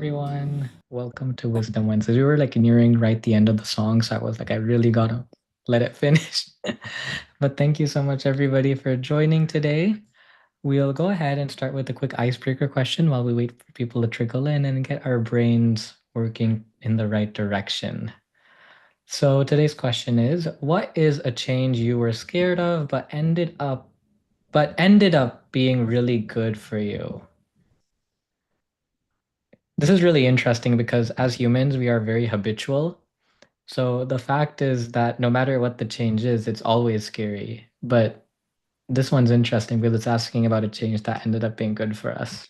everyone. Welcome to Wisdom Wednesdays. We were like nearing right the end of the song, so I was like, I really gotta let it finish. But thank you so much, everybody, for joining today. We'll go ahead and start with a quick icebreaker question while we wait for people to trickle in and get our brains working in the right direction. So today's question is, what is a change you were scared of but ended up being really good for you? This is really interesting because as humans, we are very habitual. So the fact is that no matter what the change is, it's always scary. But this one's interesting because it's asking about a change that ended up being good for us.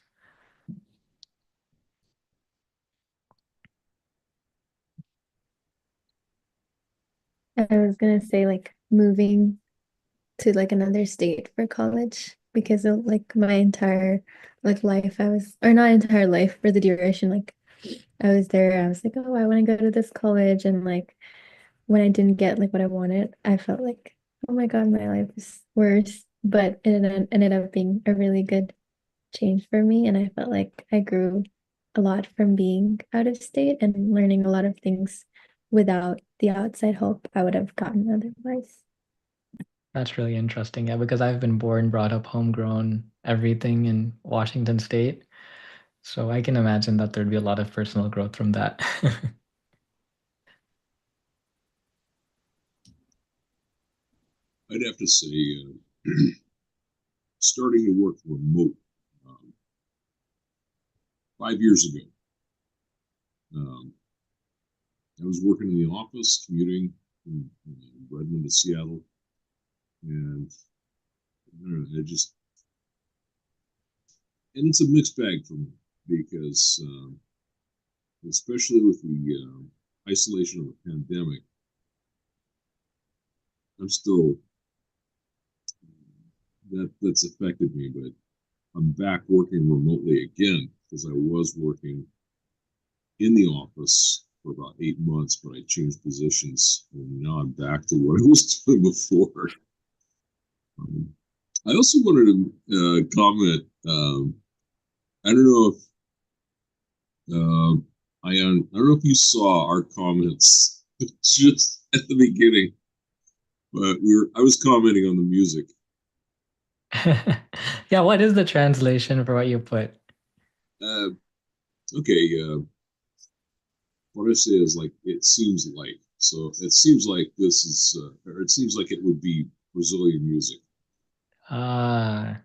I was gonna say like moving to like another state for college because of like my entire like life I was or not entire life for the duration like I was there I was like, oh, I want to go to this college, and like when I didn't get like what I wanted, I felt like, oh my God, my life is worse, but it ended up being a really good change for me, and I felt like I grew a lot from being out of state and learning a lot of things without the outside help I would have gotten otherwise. That's really interesting. Yeah, because I've been born, brought up, homegrown, everything in Washington State. So I can imagine that there'd be a lot of personal growth from that. I'd have to say, starting to work remote um, 5 years ago. Um, I was working in the office, commuting from Redmond to Seattle, and I don't know, and it's a mixed bag for me because, especially with the isolation of the pandemic, I'm still that's affected me, but I'm back working remotely again because I was working in the office for about 8 months, but I changed positions, and now I'm back to what I was doing before. Um, I also wanted to comment. I don't know if I don't know if you saw our comments just at the beginning, but I was commenting on the music. Yeah, what is the translation for what you put? Uh, okay, what I say is like it seems like. So it seems like this is, or it seems like it would be Brazilian music. Ah,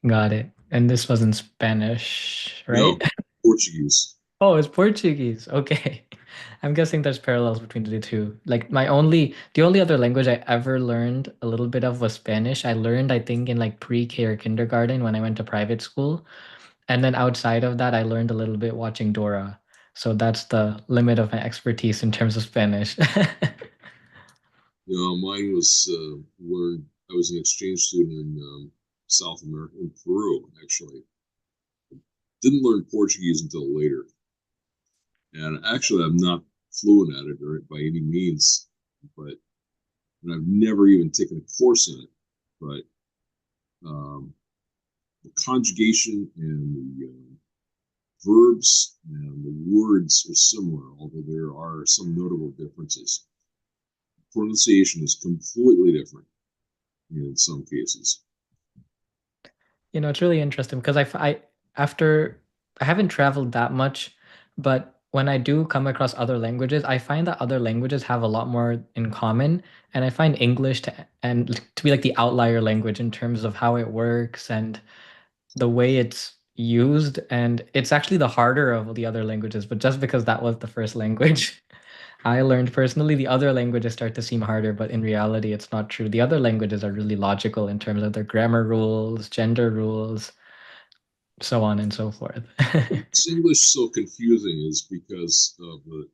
got it. And this was in Spanish, No, right? Portuguese. Oh, it's Portuguese. Okay. I'm guessing there's parallels between the two. Like the only other language I ever learned a little bit of was Spanish. I learned, I think, in like pre-K or kindergarten when I went to private school. And then outside of that, I learned a little bit watching Dora. So that's the limit of my expertise in terms of Spanish. Mine was where I was an exchange student in South America, in Peru, actually. Didn't learn Portuguese until later. And actually, I'm not fluent at it or by any means, but and I've never even taken a course in it. But um, the conjugation and the verbs and the words are similar, although there are some notable differences. Pronunciation is completely different in some cases. It's really interesting because after I haven't traveled that much, but when I do come across other languages, I find that other languages have a lot more in common, and I find English to be like the outlier language in terms of how it works and the way it's used, and it's actually the harder of the other languages, but just because that was the first language. I learned personally the other languages start to seem harder, but in reality, it's not true. The other languages are really logical in terms of their grammar rules, gender rules, so on and so forth. It's English so confusing is because of the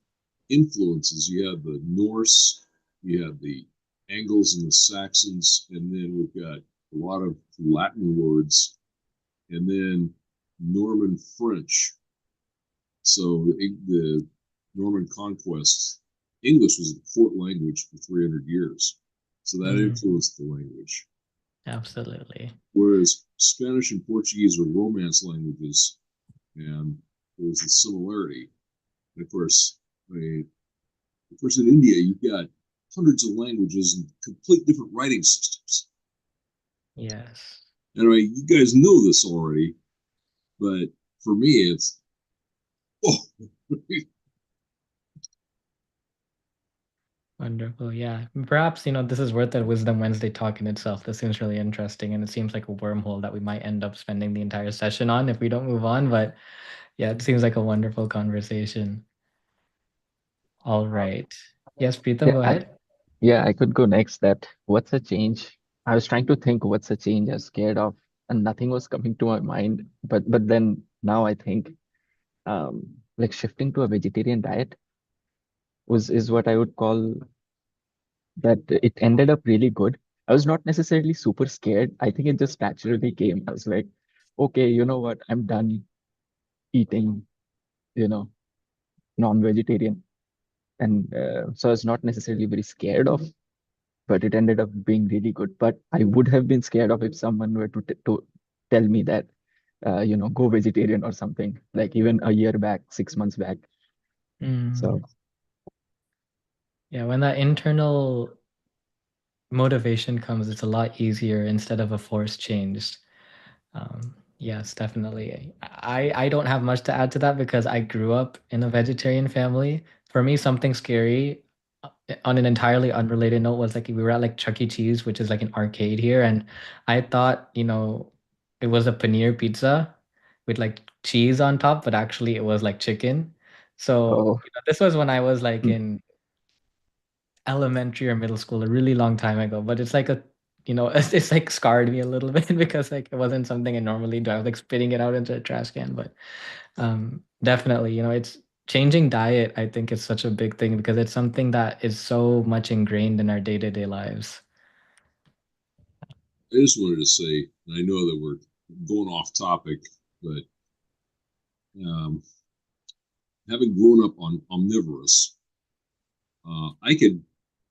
influences. You had the Norse, you had the Angles and the Saxons, and then we've got a lot of Latin words, and then Norman French. So the Norman conquest, English was the court language for 300 years. So that Mm, influenced the language. absolutely. Whereas Spanish and Portuguese are Romance languages, and there was the similarity. And of course, in India, you've got hundreds of languages and complete different writing systems. Yes. Anyway, you guys know this already, but for me, it's oh, Wonderful. Yeah. Perhaps, this is worth a Wisdom Wednesday talk in itself. This seems really interesting, and it seems like a wormhole that we might end up spending the entire session on if we don't move on. But yeah, it seems like a wonderful conversation. All right. Yes, Preetham, Yeah, go ahead. I could go next. That what's a change? I was trying to think what's a change I'm scared of, and nothing was coming to my mind. But then now I think like shifting to a vegetarian diet was is what I would call that it ended up really good. I was not necessarily super scared. I think it just naturally came. I was like, okay, you know what? I'm done eating, you know, non-vegetarian. And so I was not necessarily very scared of, but it ended up being really good. But I would have been scared of if someone were to tell me that, go vegetarian or something, like even a year back, 6 months back. Mm. So Yeah, when that internal motivation comes, it's a lot easier instead of a forced change. Yes, definitely. I don't have much to add to that because I grew up in a vegetarian family. For me, something scary on an entirely unrelated note was like we were at like Chuck E. Cheese, which is like an arcade here, and I thought, it was a paneer pizza with like cheese on top, but actually it was like chicken. So, oh, this was when I was like hmm. in elementary or middle school a really long time ago, but it's like it's like scarred me a little bit because like it wasn't something I normally do. I was like spitting it out into a trash can. But definitely, it's changing diet. I think is such a big thing because it's something that is so much ingrained in our day-to-day lives. I just wanted to say, and I know that we're going off topic, but um, having grown up on omnivorous, I could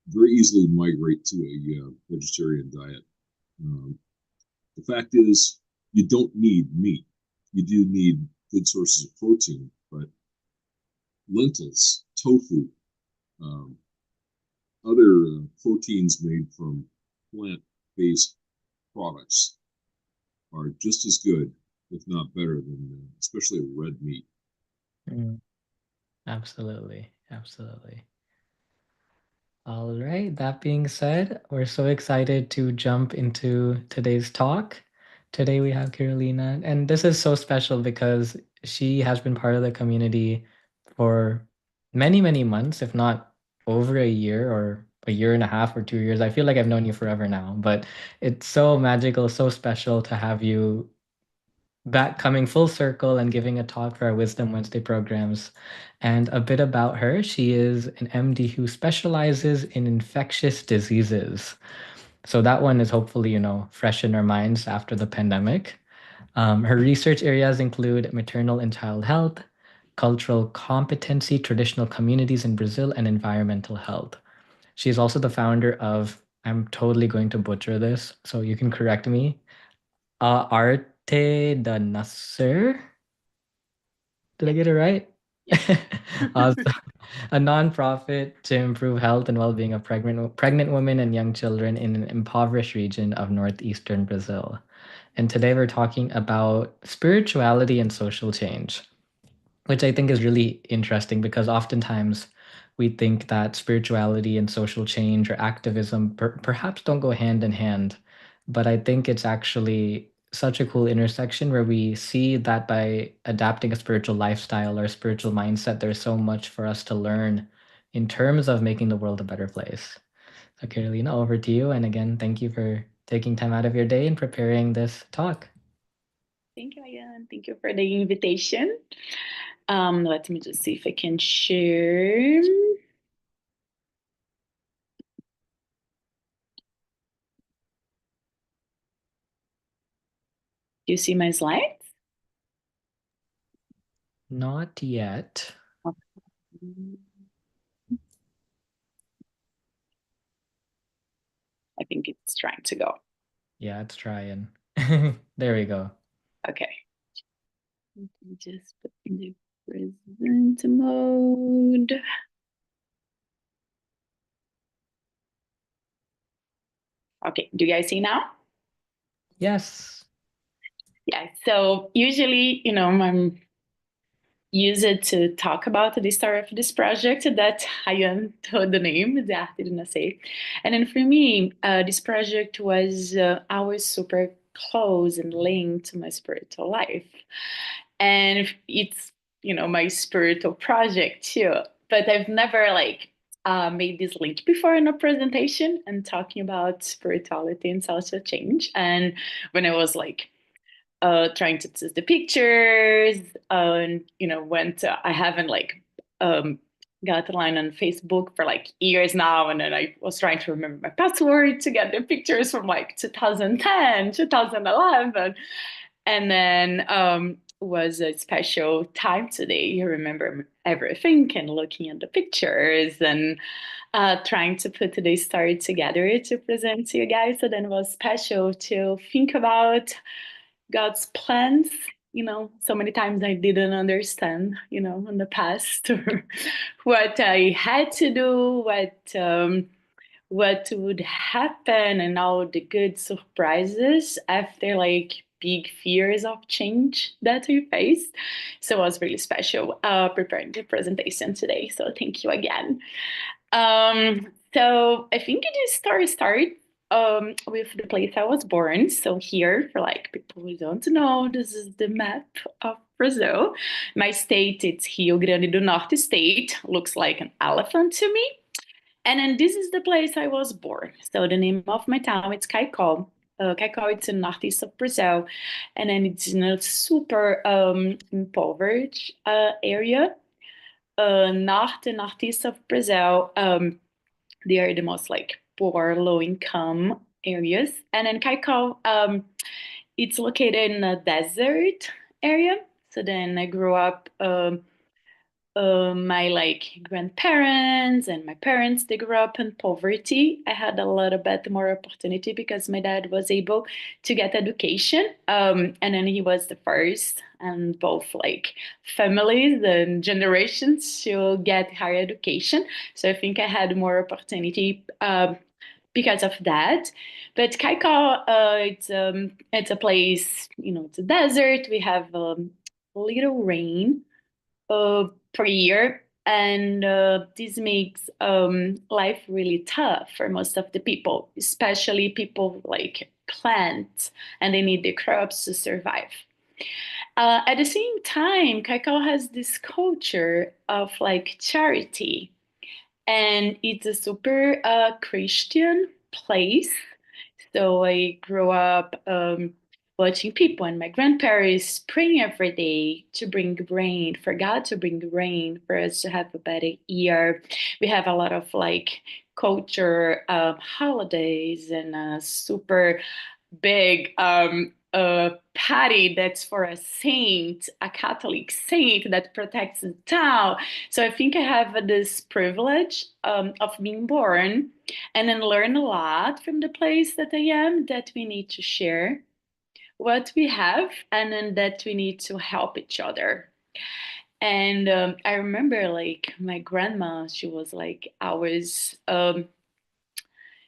very easily migrate to a vegetarian diet. Um, the fact is, you don't need meat. You do need good sources of protein, but lentils, tofu, um, other proteins made from plant-based products are just as good, if not better, than especially red meat. Mm, absolutely, absolutely. All right. That being said, we're so excited to jump into today's talk. Today we have Carolina, and this is so special because she has been part of the community for many, many months, if not over a year or a year and a half or 2 years. I feel like I've known you forever now, but it's so magical, so special to have you back coming full circle and giving a talk for our Wisdom Wednesday programs. And a bit about her, she is an MD who specializes in infectious diseases. So that one is hopefully, fresh in our minds after the pandemic. Her research areas include maternal and child health, cultural competency, traditional communities in Brazil, and environmental health. She's also the founder of, I'm totally going to butcher this, so you can correct me, Arte da Nasser. Did I get it right? Awesome. A nonprofit to improve health and well-being of pregnant women and young children in an impoverished region of northeastern Brazil. And today we're talking about spirituality and social change, which I think is really interesting because oftentimes we think that spirituality and social change or activism perhaps don't go hand in hand. But I think it's actually such a cool intersection where we see that by adapting a spiritual lifestyle or a spiritual mindset, there's so much for us to learn in terms of making the world a better place. So, Carolina, over to you. And again, thank you for taking time out of your day and preparing this talk. Thank you, Ian. Thank you for the invitation. Let me just see if I can share. Do you see my slides? Not yet. I think it's trying to go. Yeah, it's trying. There we go. Okay. Let me just put in the Present mode. Okay, do you guys see now? Yes. Yeah, so usually, I'm used to talk about the start of this project that I am told the name, the Arte do Nascer. And then for me, this project was always super close and linked to my spiritual life. And it's, my spiritual project too. But I've never made this link before in a presentation and talking about spirituality and social change. And when I was trying to choose the pictures, and I haven't got a line on Facebook for years now, and then I was trying to remember my password to get the pictures from 2010, 2011, and then was a special time today. You remember everything and looking at the pictures and trying to put today's story together to present to you guys. So then it was special to think about God's plans. So many times I didn't understand, in the past, what I had to do, what would happen, and all the good surprises after big fears of change that we faced. So it was really special preparing the presentation today. So thank you again. So I think this story started with the place I was born. So here, for people who don't know, this is the map of Brazil. My state, it's Rio Grande do Norte state. Looks like an elephant to me. And then this is the place I was born. So the name of my town, it's Caicó. Caicó, it's in northeast of Brazil. And then it's in a super impoverished area. North and northeast of Brazil. They are the most poor, low income areas. And then Caicó, it's located in a desert area. So then I grew up, my grandparents and my parents, they grew up in poverty. I had a little bit more opportunity because my dad was able to get education. And then he was the first and both families and generations to get higher education. So I think I had more opportunity because of that. But Caicó, it's a place, it's a desert. We have little rain per year. And this makes life really tough for most of the people, especially people plants, and they need the crops to survive. At the same time, Caicó has this culture of charity, and it's a super Christian place. So I grew up watching people and my grandparents praying every day to bring rain, for God to bring rain, for us to have a better year. We have a lot of culture holidays and a super big party that's for a saint, a Catholic saint that protects the town. So I think I have this privilege of being born and then learn a lot from the place that I am, that we need to share what we have, and then that we need to help each other. And I remember my grandma, she was always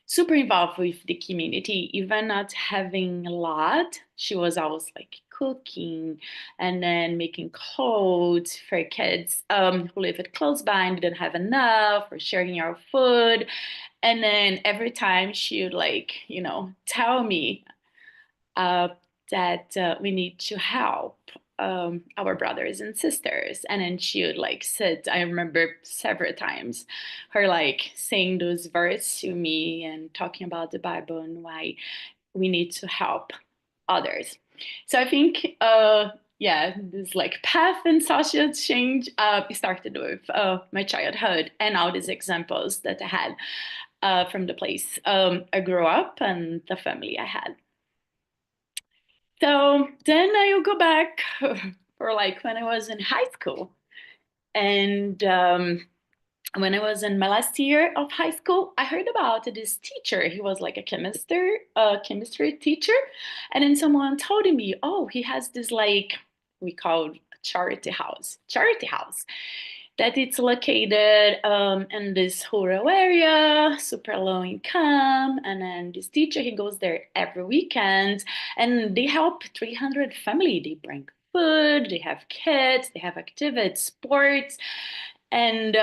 super involved with the community, even not having a lot. She was always cooking and then making clothes for kids who lived close by and didn't have enough, or sharing our food. And then every time she would tell me that we need to help our brothers and sisters. And then she would sit, I remember several times her saying those verses to me and talking about the Bible and why we need to help others. So I think this path in social change started with my childhood and all these examples that I had from the place I grew up and the family I had. So then I'll go back for when I was in high school. And when I was in my last year of high school, I heard about this teacher. He was a chemistry teacher. And then someone told me, oh, he has this we called charity house that it's located in this rural area, super low income. And then this teacher, he goes there every weekend and they help 300 family. They bring food, they have kids, they have activities, sports, and they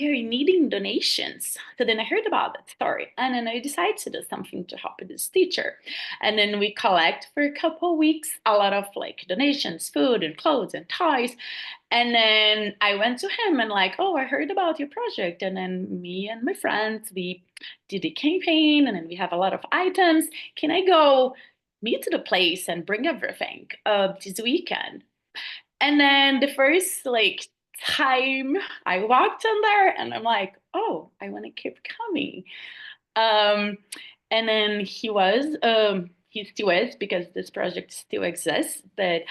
are needing donations. So then I heard about that story, and then I decided to do something to help this teacher. And then we collect for a couple weeks a lot of like donations, food and clothes and toys. And then I went to him and like, oh, I heard about your project. And then me and my friends, we did a campaign, and then we have a lot of items. Can I go meet to the place and bring everything this weekend? And then the first like time I walked in there and I'm like, oh, I want to keep coming. Um, and then he still is because this project still exists. But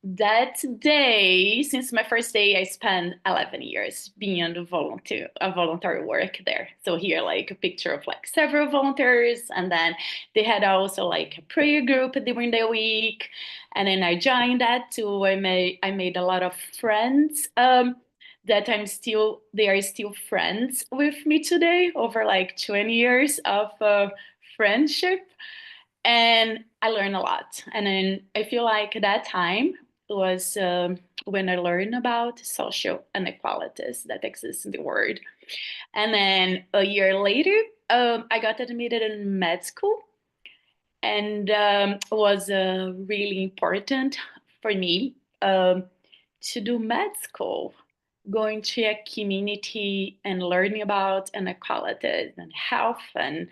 that day, since my first day, I spent 11 years being a voluntary work there. So here, like a picture of like several volunteers, and then they had also like a prayer group during the week, and then I joined that too. I made a lot of friends. That they are still friends with me today over like 20 years of friendship. And I learned a lot. And then I feel like that time was when I learned about social inequalities that exist in the world. And then a year later, I got admitted in med school, and was really important for me to do med school, going to a community and learning about inequalities and health and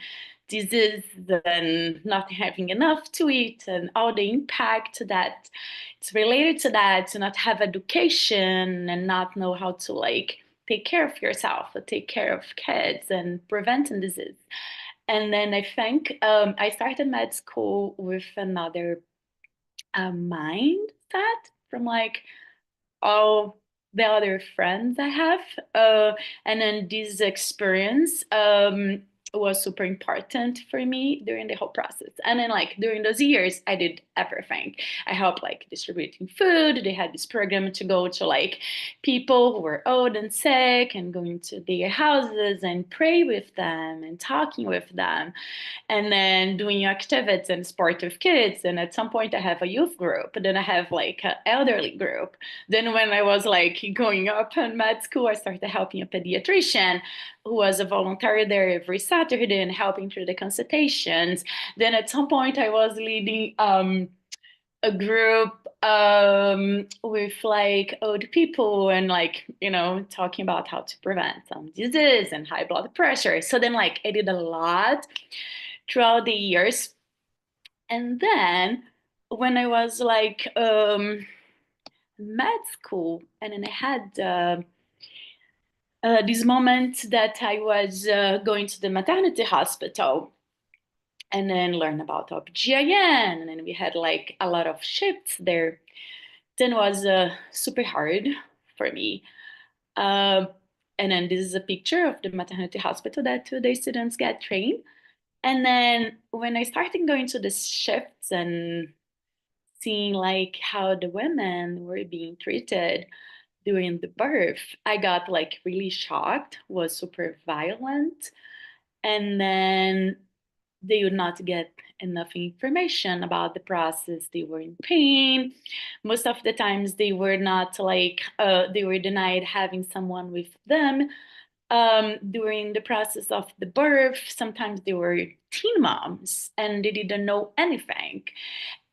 disease and not having enough to eat and all the impact that it's related to that, to not have education and not know how to like take care of yourself or take care of kids and preventing disease. And then I think I started med school with another mindset from like all the other friends I have. And then this experience was super important for me during the whole process. And then like during those years, I did everything. I helped like distributing food. They had this program to go to like people who were old and sick and going to their houses and pray with them and talking with them, and then doing activities and sport with kids. And at some point I have a youth group, then I have like an elderly group. Then when I was like going up in med school, I started helping a pediatrician who was a volunteer there every Saturday and helping through the consultations. Then at some point I was leading a group with like old people and like, you know, talking about how to prevent some disease and high blood pressure. So then like I did a lot throughout the years. And then when I was like med school, and then I had this moment that I was going to the maternity hospital and then learn about OBGYN, and then we had like a lot of shifts there. Then it was super hard for me. And then this is a picture of the maternity hospital that the students get trained. And then when I started going to the shifts and seeing like how the women were being treated during the birth, I got like really shocked, was super violent. And then they would not get enough information about the process. They were in pain. Most of the times they were not like, they were denied having someone with them during the process of the birth. Sometimes they were teen moms and they didn't know anything.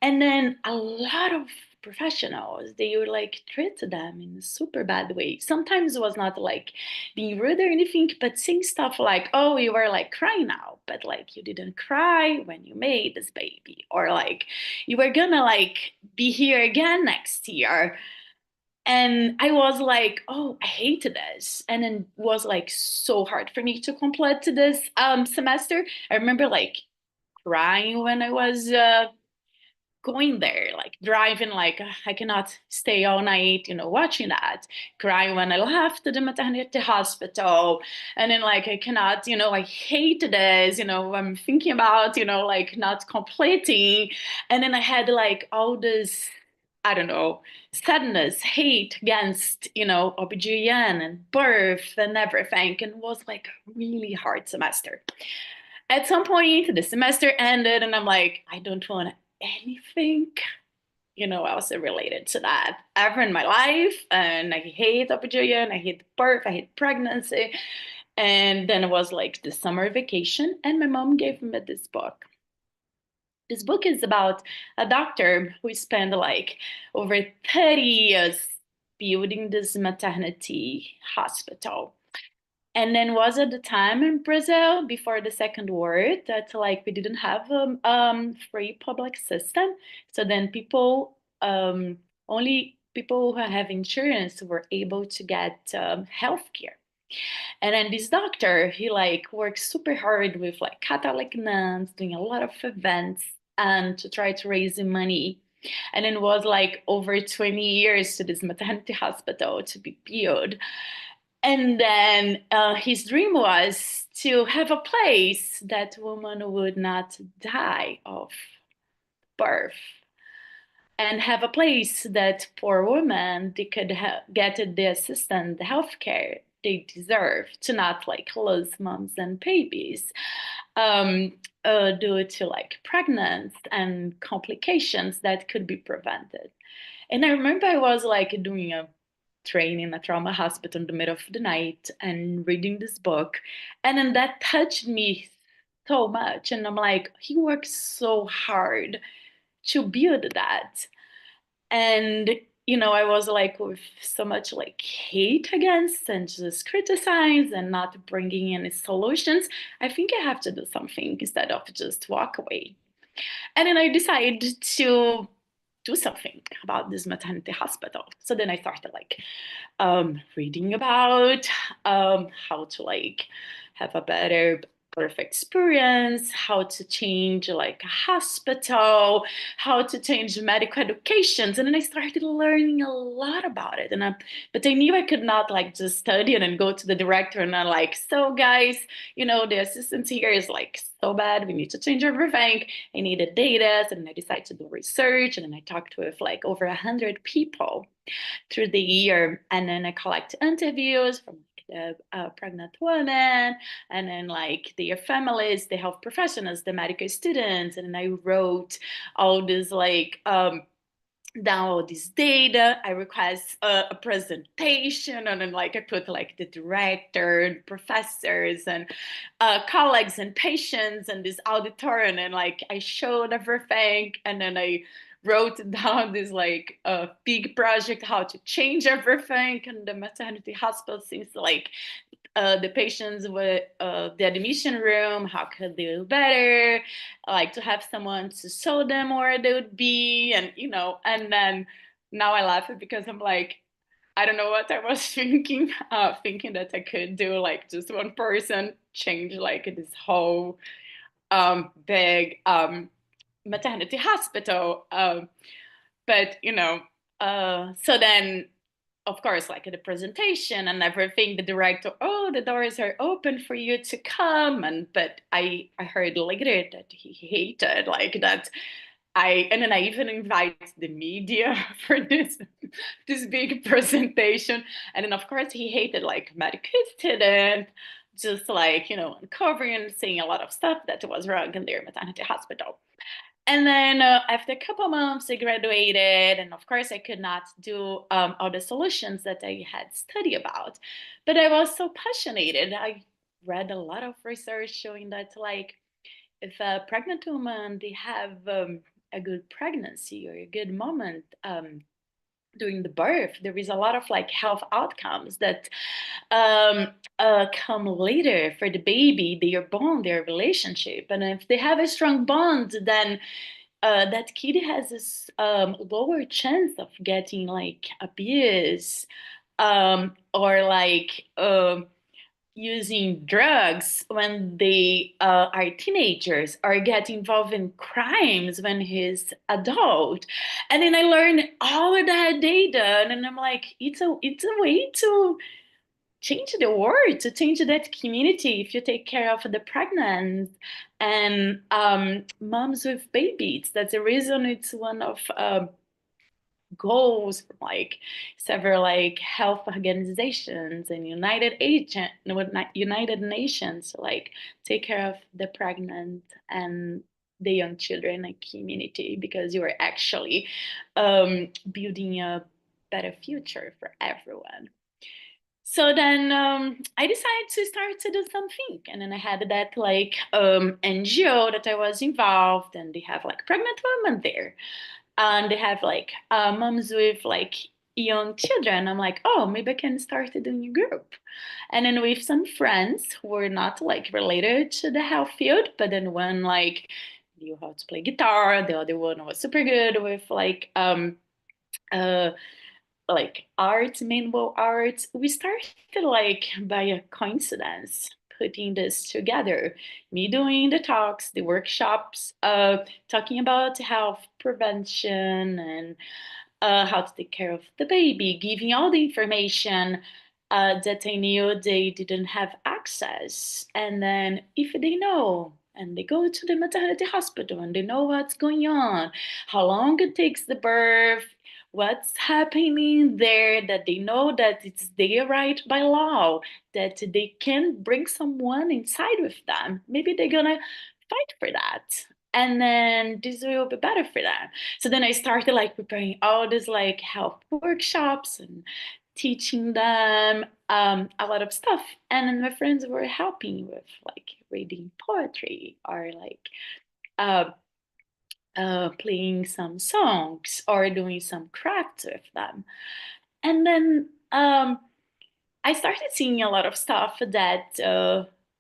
And then a lot of professionals, they would like treat them in a super bad way. Sometimes it was not like being rude or anything, but saying stuff like, oh, you were like crying now, but like you didn't cry when you made this baby, or like you were gonna like be here again next year. And I was like, oh, I hate this. And then it was like so hard for me to complete this semester. I remember like crying when I was going there, like driving, like I cannot stay all night, you know, watching that, crying when I left the maternity hospital. And then like I cannot, you know, I hate this, you know, I'm thinking about, you know, like not completing. And then I had like all this I don't know, sadness, hate against, OBGYN and birth and everything, and was like a really hard semester. At some point, the semester ended, and I'm like, I don't want anything, else related to that ever in my life. And I hate OBGYN, I hate birth, I hate pregnancy. And then it was like the summer vacation, and my mom gave me this book. This book is about a doctor who spent like over 30 years building this maternity hospital. And then was at the time in Brazil before the Second War that like we didn't have free public system. So then only people who have insurance were able to get healthcare. And then this doctor, he like works super hard with like Catholic nuns, doing a lot of events and to try to raise the money. And it was like over 20 years to this maternity hospital to be built. And then his dream was to have a place that women would not die of birth, and have a place that poor women they could get the assistance, the healthcare they deserve, to not like lose moms and babies due to like pregnancy and complications that could be prevented. And I remember I was like doing a training in a trauma hospital in the middle of the night and reading this book, and then that touched me so much. And I'm like, he worked so hard to build that. And I was like with so much like hate against and just criticize and not bringing any solutions. I think I have to do something instead of just walk away. And then I decided to do something about this maternity hospital. So then I started like reading about how to like have a better birth experience, how to change like a hospital, how to change medical educations. And then I started learning a lot about it. But I knew I could not like just study it and go to the director and I'm like, so guys, the assistance here is like so bad. We need to change everything. I needed data. So then I decided to do research, and then I talked with like over 100 people through the year. And then I collect interviews from the pregnant women, and then like their families, the health professionals, the medical students. And then I wrote all this like down all this data. I request a presentation, and then like I put like the director and professors and colleagues and patients and this auditorium, and like I showed everything, and then I wrote down this like big project how to change everything in the maternity hospital, since like the patients with the admission room, how could they do better, like to have someone to show them where they would be, and and then now I laugh because I'm like, I don't know what I was thinking that I could do like just one person change like this whole big maternity hospital. But so then of course, like at the presentation and everything, the director, oh, the doors are open for you to come. But I heard later that he hated like that. And then I even invite the media for this big presentation. And then of course he hated like medical student, just like, uncovering and saying a lot of stuff that was wrong in their maternity hospital. And then after a couple months, I graduated, and of course, I could not do all the solutions that I had studied about. But I was so passionate. I read a lot of research showing that, like, if a pregnant woman they have a good pregnancy or a good moment during the birth, there is a lot of like health outcomes that come later for the baby, their bond, their relationship. And if they have a strong bond, then that kid has this lower chance of getting like abuse or like using drugs when they are teenagers, or get involved in crimes when he's adult. And then I learned all of that data, and then I'm like, it's a way to change the world, to change that community if you take care of the pregnant and moms with babies. That's the reason it's one of goals from like several like health organizations and United Nations to like take care of the pregnant and the young children and community, because you are actually building a better future for everyone. So then I decided to start to do something. And then I had that like NGO that I was involved, and they have like pregnant women there. And they have like moms with like young children. I'm like, oh, maybe I can start doing a group. And then with some friends who were not like related to the health field, but then one like knew how to play guitar, the other one was super good with uh art, manual art. We started like by a coincidence putting this together. Me doing the talks, the workshops, talking about health prevention and how to take care of the baby, giving all the information that I knew they didn't have access. And then if they know, and they go to the maternity hospital and they know what's going on, how long it takes the birth, what's happening there, that they know that it's their right by law, that they can bring someone inside with them. Maybe they're gonna fight for that. And then this will be better for them. So then I started like preparing all these like health workshops and teaching them a lot of stuff. And then my friends were helping with like reading poetry or like uh, playing some songs or doing some crafts with them. And then I started seeing a lot of stuff that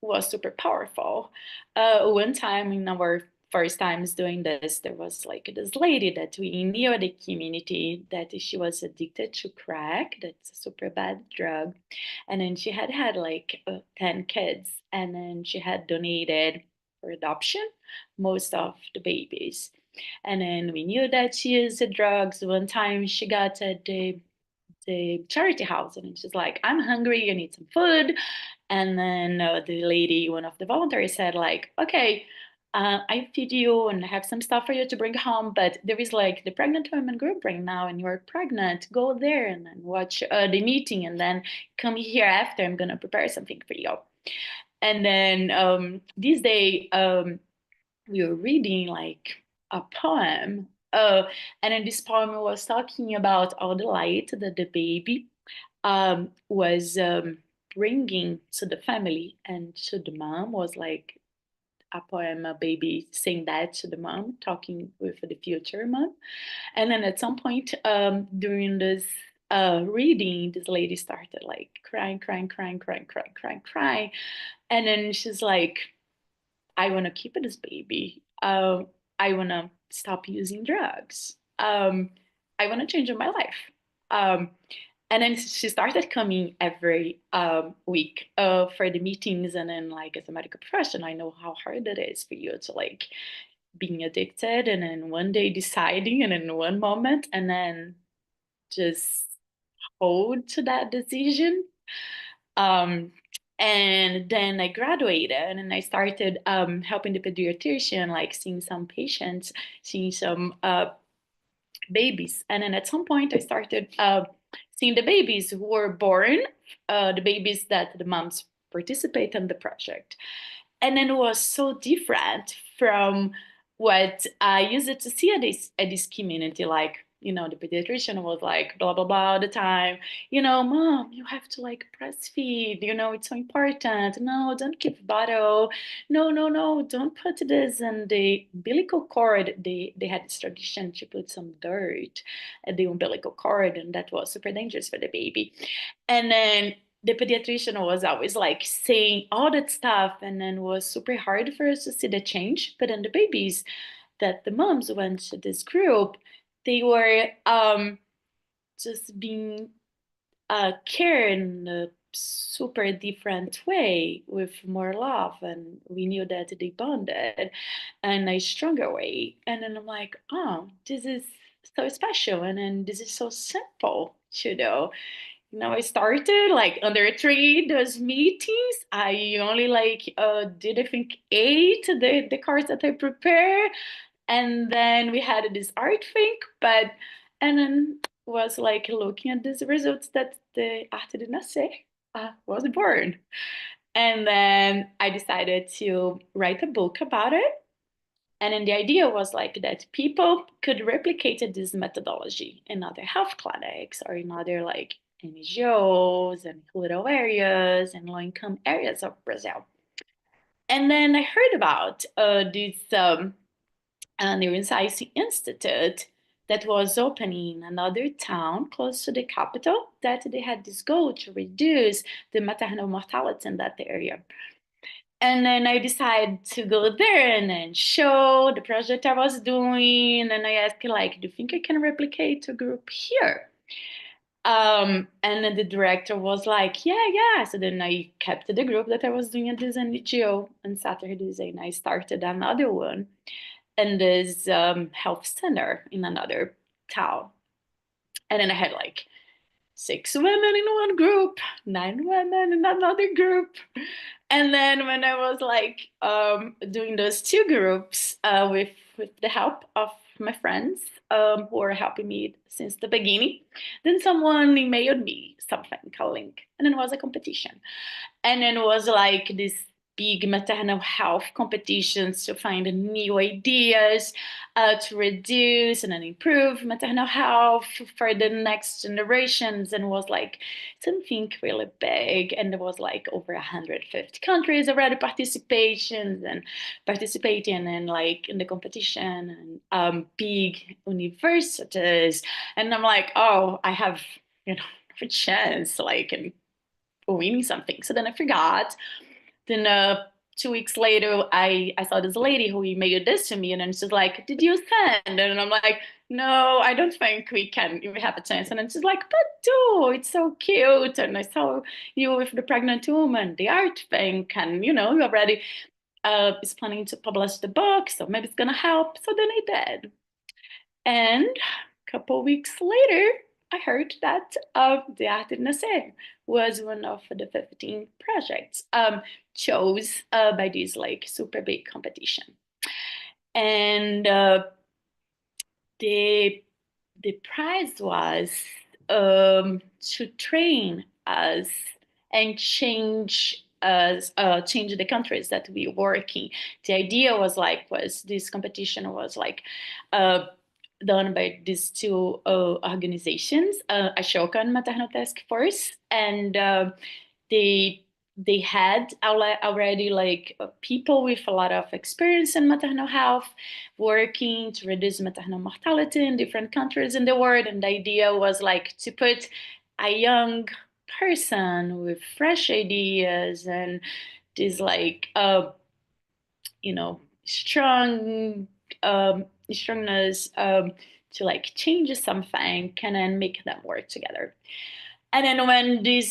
was super powerful. One time in our first times doing this, there was like this lady that we knew at the community that she was addicted to crack. That's a super bad drug. And then she had had like 10 kids, and then she had donated for adoption most of the babies. And then we knew that she used the drugs. One time she got the charity house, and she's like, I'm hungry, I need some food. And then the lady, one of the volunteers, said like, okay, I feed you and I have some stuff for you to bring home, but there is like the pregnant women group right now and you're pregnant, go there and then watch the meeting and then come here after, I'm gonna prepare something for you. And then this day we were reading like a poem. And then this poem was talking about all the light that the baby was bringing to the family and to the mom. Was like a poem, a baby saying that to the mom, talking with the future mom. And then at some point during this reading, this lady started like crying, crying, crying, crying, crying, crying, crying. And then she's like, I want to keep this baby. I want to stop using drugs. I want to change my life. Um, and then she started coming every week for the meetings. And then, like, as a medical professional, I know how hard it is for you to, like, being addicted and then one day deciding and in one moment and then just hold to that decision. Um, and then I graduated and I started helping the pediatrician, like seeing some patients, seeing some babies. And then at some point, I started seeing the babies who were born, the babies that the moms participate in the project. And then it was so different from what I used to see at this community. Like, you know, the pediatrician was like blah blah blah all the time. You know, mom, you have to like breastfeed. You know, it's so important. No, don't keep bottle. No, no, no, don't put this in the umbilical cord. They had this tradition to put some dirt at the umbilical cord, and that was super dangerous for the baby. And then the pediatrician was always like saying all that stuff, and then was super hard for us to see the change. But then the babies that the moms went to this group, they were just being cared in a super different way with more love, and we knew that they bonded in a stronger way. And then I'm like, oh, this is so special, and then this is so simple to do. You know, I started like under three those meetings. I only like did I think eight the cards that I prepared, and then we had this art thing. But and then was like looking at these results that the Arte de Nascer was born. And then I decided to write a book about it. And then the idea was like that people could replicate this methodology in other health clinics or in other like NGOs and rural areas and low-income areas of Brazil. And then I heard about this Neuroscience Institute that was opening in another town close to the capital, that they had this goal to reduce the maternal mortality in that area. And then I decided to go there and then show the project I was doing. And I asked, like, do you think I can replicate a group here? And then the director was like, yeah. So then I kept the group that I was doing at this NGO on Saturdays, and I started another one and this health center in another town. And then I had like 6 women in one group, 9 women in another group. And then when I was like doing those 2 groups with the help of my friends who were helping me since the beginning, then someone emailed me something, a link, and then it was a competition. And then it was like this big maternal health competitions to find new ideas to reduce and then improve maternal health for the next generations, and was like something really big. And there was like over 150 countries already participating and like in the competition, and big universities. And I'm like, oh, I have a chance like in winning something. So then I forgot. Then 2 weeks later, I saw this lady who emailed this to me, and then she's like, "Did you send?" And I'm like, "No, I don't think we have a chance." And then she's like, "But do, it's so cute." And I saw you with the pregnant woman, the art thing, and you already is planning to publish the book, so maybe it's gonna help. So then I did. And a couple weeks later, I heard that the Arte de Nascer was one of the 15 projects chose by this like super big competition. And the prize was to train us and change the countries that we work in. The idea was this competition was like done by these 2 organizations, Ashoka and Maternal Task Force, and they had already like people with a lot of experience in maternal health working to reduce maternal mortality in different countries in the world. And the idea was like to put a young person with fresh ideas and this like strong strongness to like change something and then make them work together. And then when the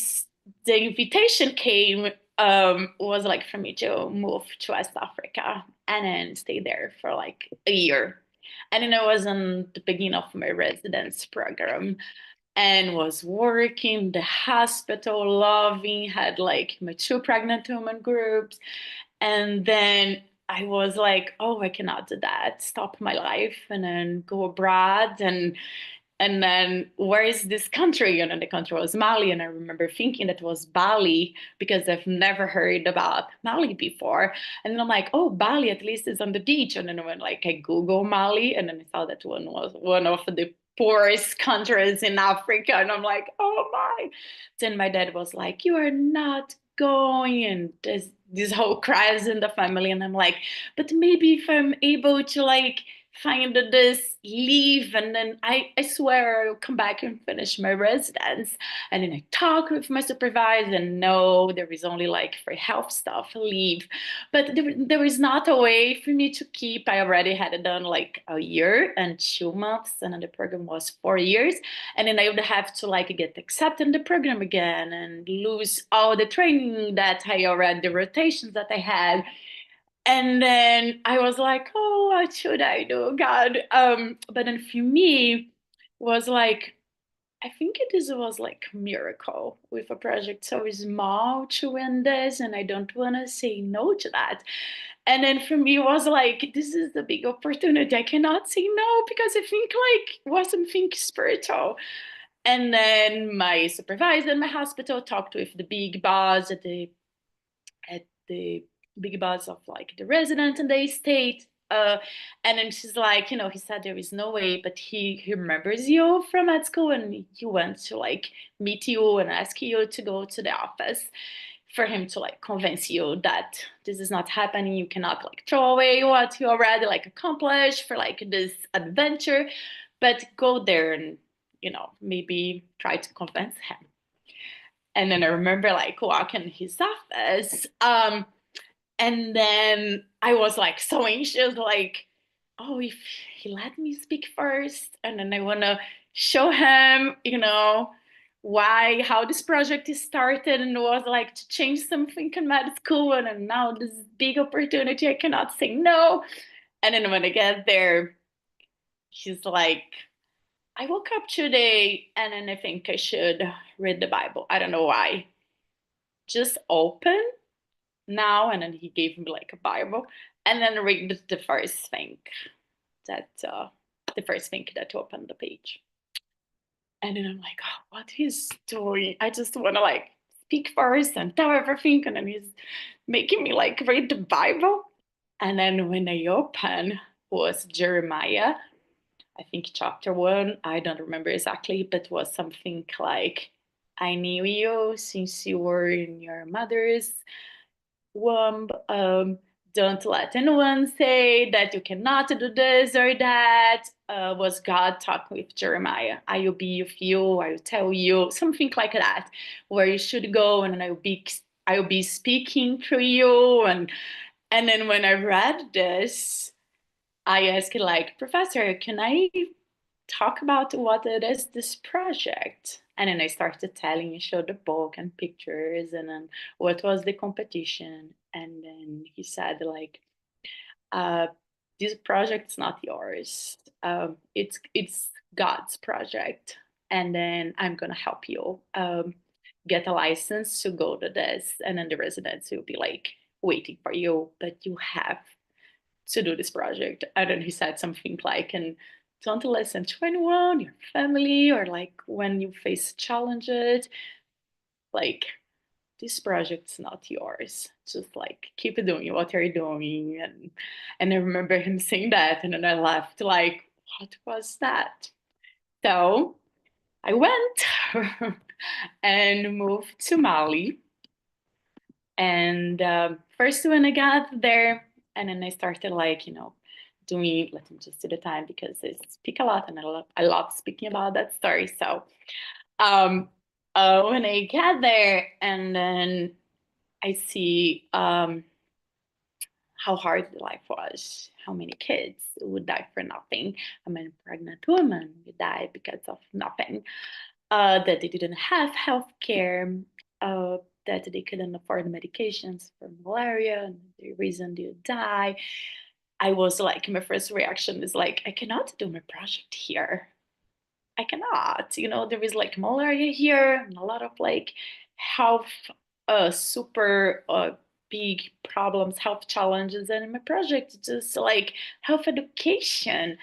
invitation came, was like for me to move to West Africa and then stay there for like a year. And then I was in the beginning of my residence program and was working in the hospital, loving, had like my 2 pregnant women groups. And then I was like, oh, I cannot do that. Stop my life and then go abroad. And then where is this country? And then the country was Mali. And I remember thinking that was Bali because I've never heard about Mali before. And then I'm like, oh, Bali at least is on the beach. And then when like I Google Mali, and then I saw that one was one of the poorest countries in Africa. And I'm like, oh my. Then my dad was like, you are not going. And there's this whole crisis in the family. And I'm like, but maybe if I'm able to like find this leave, and then I swear I'll come back and finish my residence. And then I talk with my supervisor, and no, there is only like for health stuff leave. But there is not a way for me to keep. I already had done like a year and 2 months, and then the program was 4 years. And then I would have to like get accepted in the program again and lose all the training that I already, the rotations that I had. And then I was like, oh, what should I do, God? But then for me was like, I think this was like a miracle with a project so small to win this, and I don't want to say no to that. And then for me, it was like, this is the big opportunity. I cannot say no because I think like it was something spiritual. And then my supervisor in my hospital talked with the big boss at the big boss of like the resident in the state. And then she's like, he said there is no way, but he remembers you from at school and he wants to like meet you and ask you to go to the office for him to like convince you that this is not happening. You cannot like throw away what you already like accomplished for like this adventure, but go there and maybe try to convince him. And then I remember like walking in his office. And then I was like so anxious, like, oh, if he let me speak first, and then I wanna show him, how this project is started, and it was like to change something in med school, and then now this big opportunity, I cannot say no. And then when I get there, he's like, I woke up today and then I think I should read the Bible. I don't know why. Just open now. And then he gave me like a Bible and then read the first thing that opened the page. And then I'm like, oh, what he's doing? I just want to like speak first and tell everything. And then he's making me like read the Bible. And then when I open was Jeremiah, I think chapter 1, I don't remember exactly, but was something like, I knew you since you were in your mother's womb. Don't let anyone say that you cannot do this or that. Was God talking with Jeremiah? I will be with you, I will tell you, something like that, where you should go and I will be speaking through you. And then when I read this, I asked like, Professor, can I talk about what it is, this project? And then I started telling, showed the book and pictures and then what was the competition. And then he said like, this project's not yours. It's God's project. And then I'm gonna help you get a license to go to this. And then the residents will be like waiting for you, but you have to do this project. And then he said something like, and don't listen to anyone, your family, or like when you face challenges, like this project's not yours. Just like keep doing what you're doing. And I remember him saying that, and then I left like, what was that? So I went and moved to Mali. And first when I got there, and then I started like, doing, let me just do the time because I speak a lot and I love speaking about that story. So when I get there and then I see how hard life was, how many kids would die for nothing. I mean, pregnant women would die because of nothing, that they didn't have health care, that they couldn't afford medications for malaria, and the reason they die. I was like, my first reaction is like, I cannot do my project here. I cannot, there is like malaria here and a lot of like health, super big problems, health challenges. And in my project, just like health education.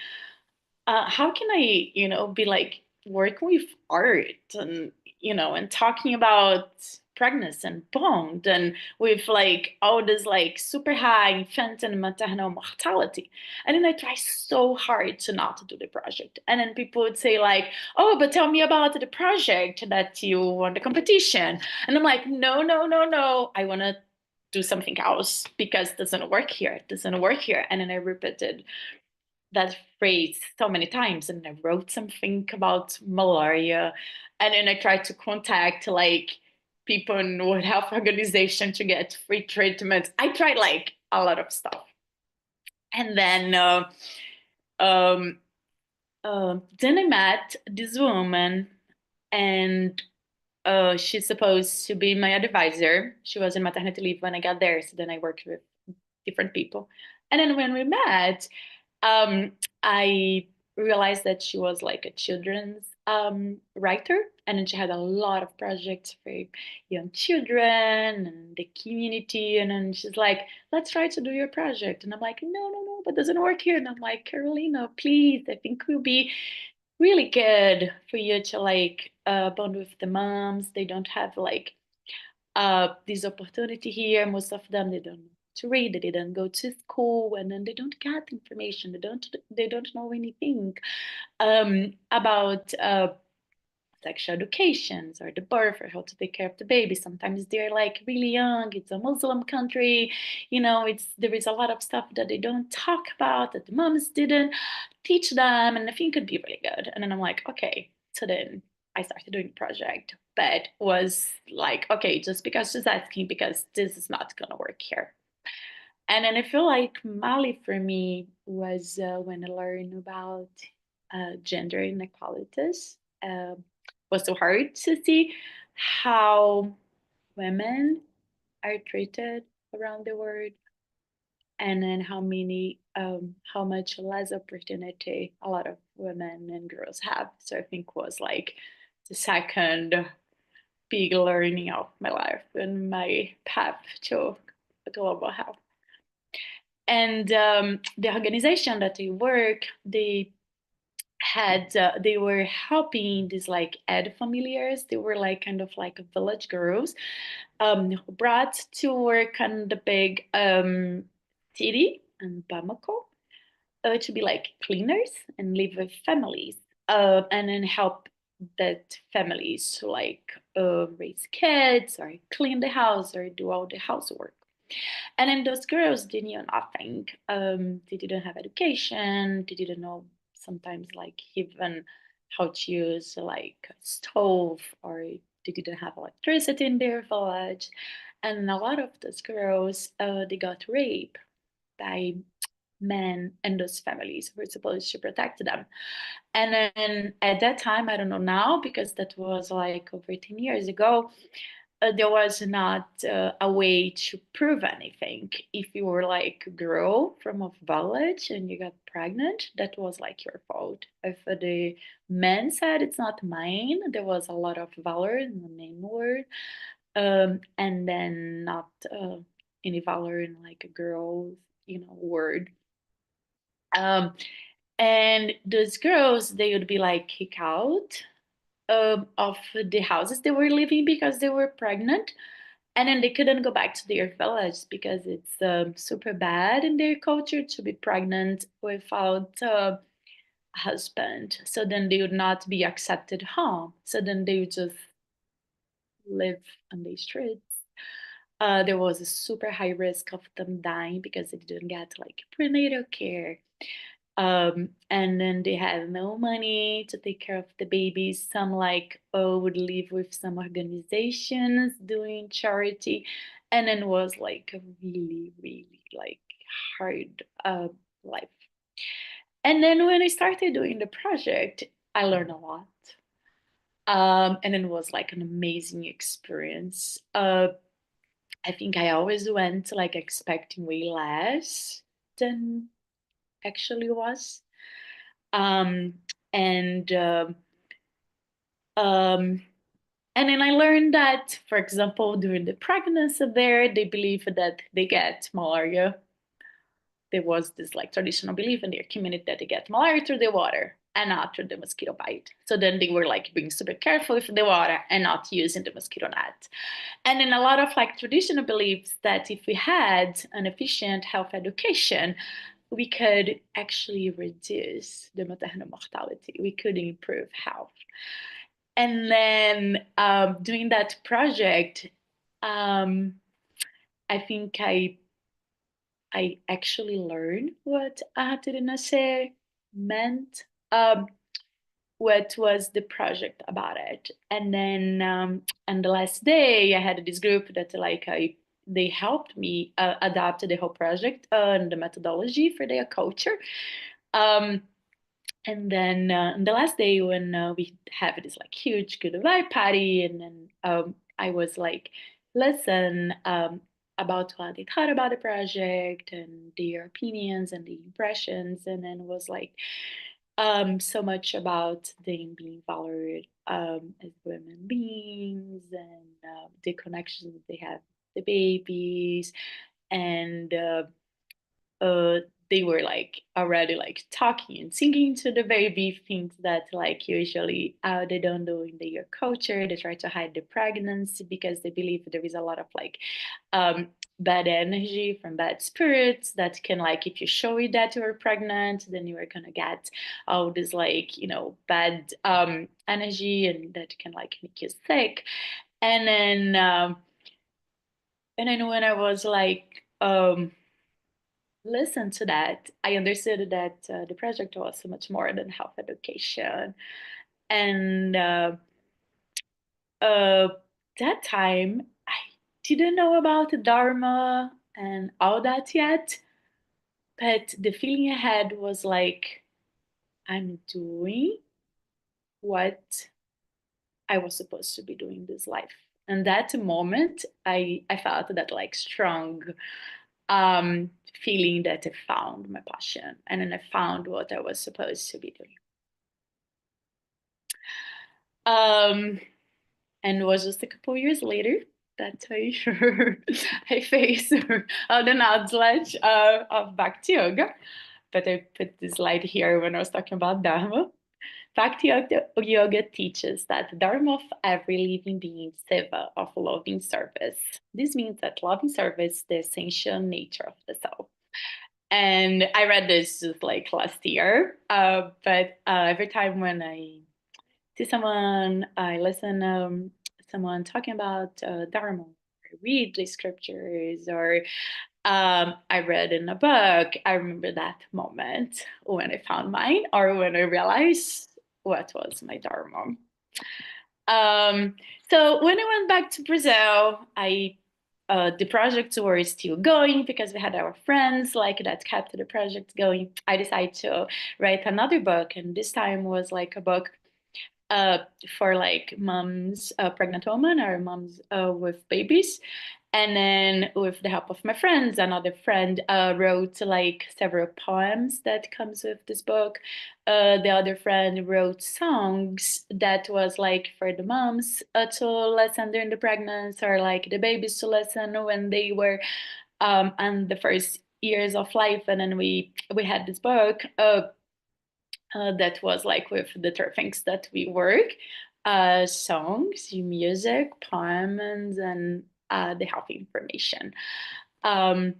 How can I, be like working with art and, and talking about pregnancy and bond and with like all this like super high infant and maternal mortality. And then I try so hard to not do the project. And then people would say like, oh, but tell me about the project that you won the competition. And I'm like, no, no, no, no. I want to do something else because it doesn't work here. It doesn't work here. And then I repeated that phrase so many times, and I wrote something about malaria, and then I tried to contact like people in World Health Organization to get free treatment. I tried like a lot of stuff, and then I met this woman, and she's supposed to be my advisor. She was in maternity leave when I got there, so then I worked with different people, and then when we met, I realized that she was like a children's writer, and then she had a lot of projects for young children and the community. And then she's like, let's try to do your project. And I'm like, no, that doesn't work here. And I'm like, Carolina, please, I think it will be really good for you to like bond with the moms. They don't have like this opportunity here. Most of them, they don't know to read, they didn't go to school, and then they don't get information. They don't know anything about sexual educations or the birth or how to take care of the baby. Sometimes they're like really young. It's a Muslim country, there is a lot of stuff that they don't talk about, that the moms didn't teach them, and I think it could be really good. And then I'm like, okay. So then I started doing a project that was like, okay, just because she's asking, because this is not gonna work here. And then I feel like Mali for me was when I learned about gender inequalities. Was so hard to see how women are treated around the world, and then how much less opportunity a lot of women and girls have. So I think was like the second big learning of my life and my path to global health. And the organization that I work, they were helping these like ed familiars. They were like kind of like village girls brought to work on the big city in Bamako to be like cleaners and live with families and then help that families to like raise kids or clean the house or do all the housework. And then those girls, they knew nothing. They didn't have education. They didn't know sometimes like even how to use like a stove, or they didn't have electricity in their village. And a lot of those girls, they got raped by men and those families who were supposed to protect them. And then at that time, I don't know now, because that was like over 10 years ago, there was not a way to prove anything. If you were like a girl from a village and you got pregnant, that was like your fault. If the men said it's not mine, there was a lot of valor in the main word, and then not any valor in like a girl's, word. Um, and those girls, they would be like kicked out of the houses they were living because they were pregnant, and then they couldn't go back to their village because it's super bad in their culture to be pregnant without a husband. So then they would not be accepted home. So then they would just live on the streets. There was a super high risk of them dying because they didn't get like prenatal care. And then they had no money to take care of the babies. Some like would live with some organizations doing charity, and then was like a really, really like hard life. And then when I started doing the project, I learned a lot. And it was like an amazing experience. I think I always went like expecting way less than actually was. Um, and um, and then I learned that, for example, during the pregnancy there, they believe that they get malaria. There was this like traditional belief in their community that they get malaria through the water and not through the mosquito bite. So then they were like being super careful with the water and not using the mosquito net. And in a lot of like traditional beliefs that if we had an efficient health education, we could actually reduce the maternal mortality. We could improve health. And then doing that project, um, I think I actually learned what Ahatirinase meant. What was the project about it? And then on the last day, I had this group that they helped me adapt the whole project and the methodology for their culture. Um, and then on the last day when we have this like huge goodbye party, and then I was like, listen, about what they thought about the project and their opinions and the impressions, and then was like, so much about them being valued as women beings, and the connections that they have with the babies, and uh, they were like already like talking and singing to the baby, things that like usually they don't do in their culture. They try to hide the pregnancy because they believe there is a lot of like um, bad energy from bad spirits that can like, if you show it that you're pregnant, then you are gonna get all this like, you know, bad energy, and that can like make you sick. And then when I was like listen to that, I understood that the project was so much more than health education. And uh, that time, I didn't know about Dharma and all that yet, but the feeling I had was like, I'm doing what I was supposed to be doing this life. And that moment, I felt that like strong um, feeling that I found my passion, and then I found what I was supposed to be doing. And it was just a couple years later that I faced the knowledge of Bhakti Yoga. But I put this slide here when I was talking about Dharma. Bhakti Yoga teaches that the Dharma of every living being is seva, of loving service. This means that loving service is the essential nature of the soul. And I read this just like last year, but every time when I see someone, I listen someone talking about Dharma, I read the scriptures, or I read in a book, I remember that moment when I found mine, or when I realized what was my Dharma. So when I went back to Brazil, the projects were still going because we had our friends like that kept the project going. I decided to write another book, and this time was like a book for like moms, pregnant women, or moms with babies. And then with the help of my friends, another friend wrote like several poems that comes with this book. The other friend wrote songs that was like for the moms to listen during the pregnancy, or like the babies to listen when they were in the first years of life. And then we had this book that was like with the things that we work, songs, music, poems, and the health information. Um,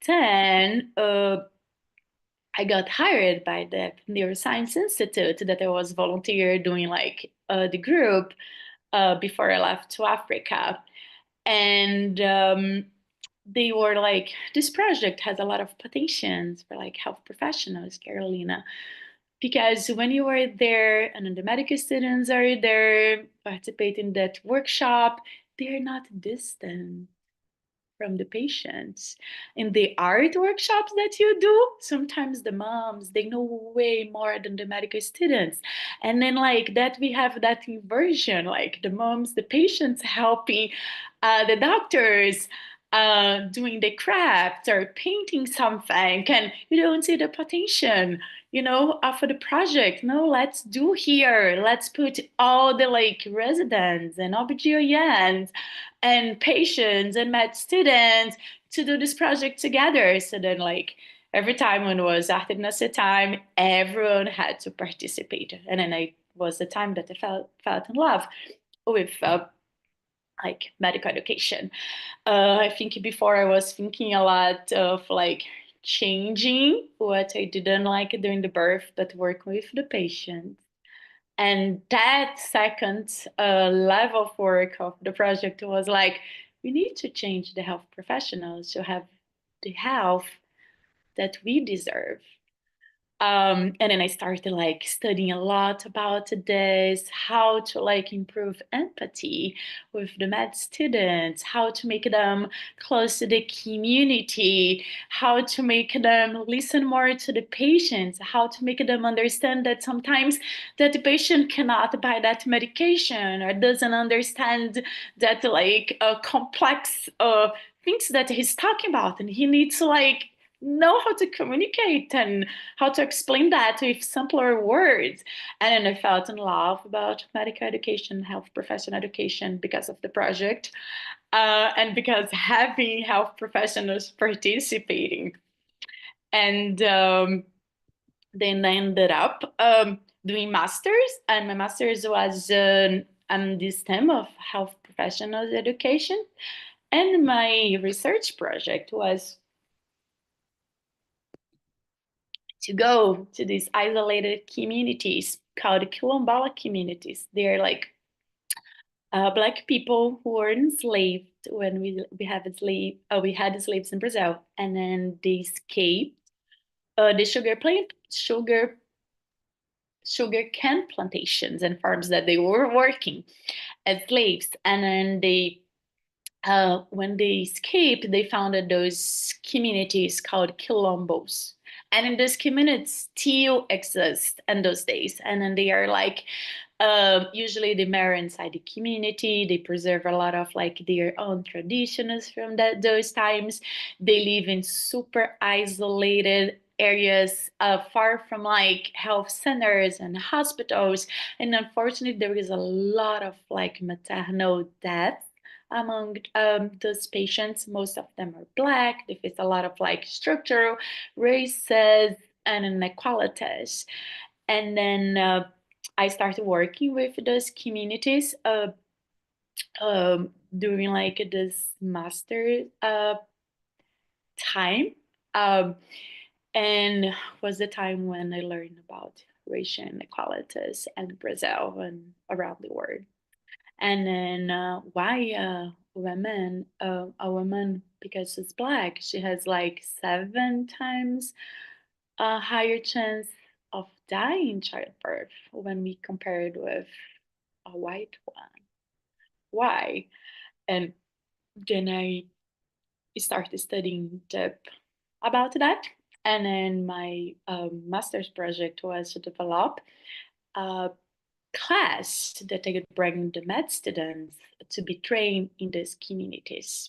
then I got hired by the Neuroscience Institute that I was volunteer doing like the group before I left to Africa. And they were like, this project has a lot of potentials for like health professionals, Carolina, because when you are there and the medical students are there participating in that workshop, they're not distant from the patients. In the art workshops that you do, sometimes the moms, they know way more than the medical students. And then like that, we have that inversion, like the moms, the patients helping the doctors doing the craft or painting something, and you don't see the potential, for the project. No, let's do here. Let's put all the like residents and OBGYNs and patients and med students to do this project together. So then like every time when it was Artemisia time, everyone had to participate. And then I was the time that I felt in love with like medical education. I think before I was thinking a lot of like changing what I didn't like during the birth, but work with the patient. And that second level of work of the project was like, we need to change the health professionals to have the health that we deserve. And then I started like studying a lot about this, how to like improve empathy with the med students, how to make them close to the community, how to make them listen more to the patients, how to make them understand that sometimes that the patient cannot buy that medication or doesn't understand that like complex things that he's talking about, and he needs to like know how to communicate and how to explain that with simpler words. And then I felt in love about medical education, health professional education because of the project, and because having health professionals participating. And then I ended up doing masters, and my masters was on this theme of health professionals education. And my research project was to go to these isolated communities called Quilombola communities. They're like Black people who were enslaved when we had slaves in Brazil, and then they escaped the sugar cane plantations and farms that they were working as slaves, and then when they escaped, they founded those communities called quilombos. And in those communities still exist in those days. And then they are like, usually they marry inside the community. They preserve a lot of like their own traditions from those times. They live in super isolated areas, far from like health centers and hospitals. And unfortunately, there is a lot of like maternal death among those patients. Most of them are Black. They face a lot of like structural races and inequalities. And then I started working with those communities during like this master time. And was the time when I learned about racial inequalities in Brazil and around the world. And then why a woman, because she's Black, she has like 7 times a higher chance of dying in childbirth when we compare it with a white one. Why? And then I started studying deep about that. And then my master's project was to develop a class that I could bring the med students to be trained in these communities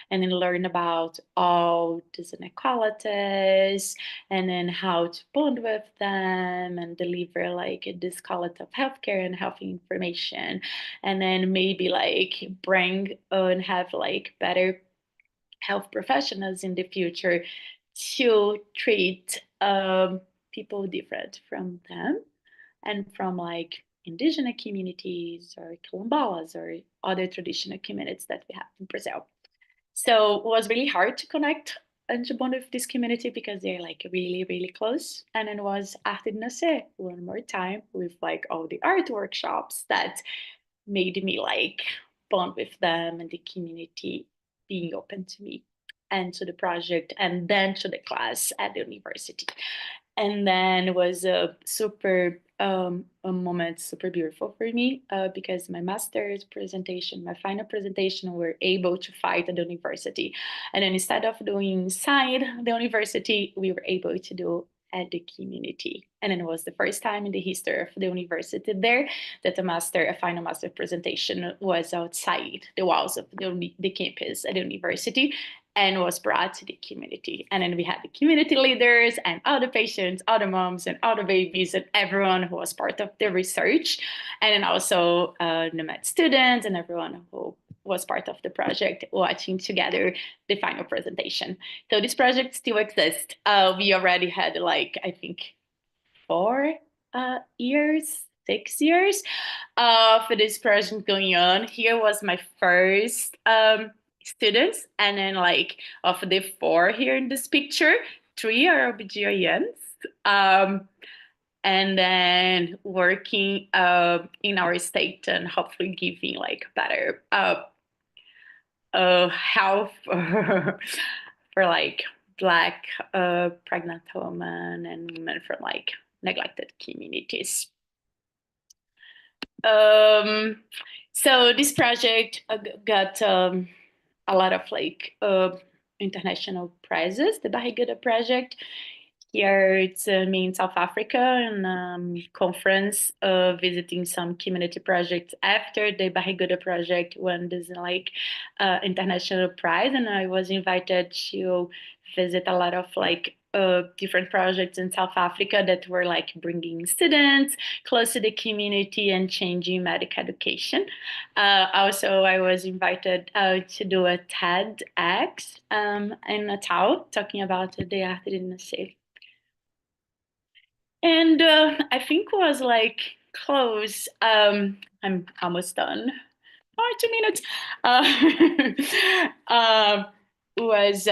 and then learn about all these inequalities and then how to bond with them and deliver like this quality of healthcare and health information, and then maybe like bring and have like better health professionals in the future to treat people different from them and from like indigenous communities or quilombolas or other traditional communities that we have in Brazil. So it was really hard to connect and to bond with this community because they're like really, really close. And it was Arte de Nascer one more time with like all the art workshops that made me like bond with them and the community being open to me and to the project and then to the class at the university. And then it was a super a moment super beautiful for me because my master's presentation, my final presentation, were able to fight at the university. And then instead of doing inside the university, we were able to do at the community. And then it was the first time in the history of the university there that a final master presentation was outside the walls of the campus at the university and was brought to the community. And then we had the community leaders and all the patients, all the moms and all the babies and everyone who was part of the research. And then also the med students and everyone who was part of the project watching together the final presentation. So this project still exists. We already had like, I think 4 years, 6 years for this project going on. Here was my first students, and then like of the 4 here in this picture, 3 are OBGYNs. And then working in our state and hopefully giving like better health for like Black pregnant women and women from like neglected communities. So this project got a lot of like international prizes. The Barriguda project here, it's me in South Africa and conference visiting some community projects after the Barriguda project won this like international prize, and I was invited to visit a lot of like different projects in South Africa that were like bringing students close to the community and changing medical education. Also, I was invited to do a TEDx in Natal talking about the arte de nascer. And I think was like close. I'm almost done. 2 minutes. Um, was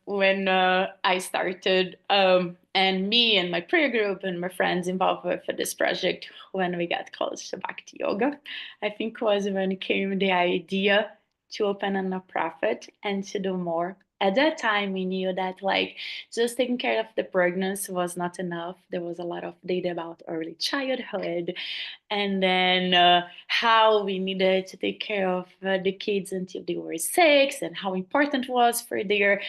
when I started, and me and my prayer group and my friends involved with this project when we got close to Bhakti Yoga. I think was when came the idea to open a nonprofit and to do more. At that time, we knew that like just taking care of the pregnancy was not enough. There was a lot of data about early childhood, and then how we needed to take care of the kids until they were 6, and how important it was for their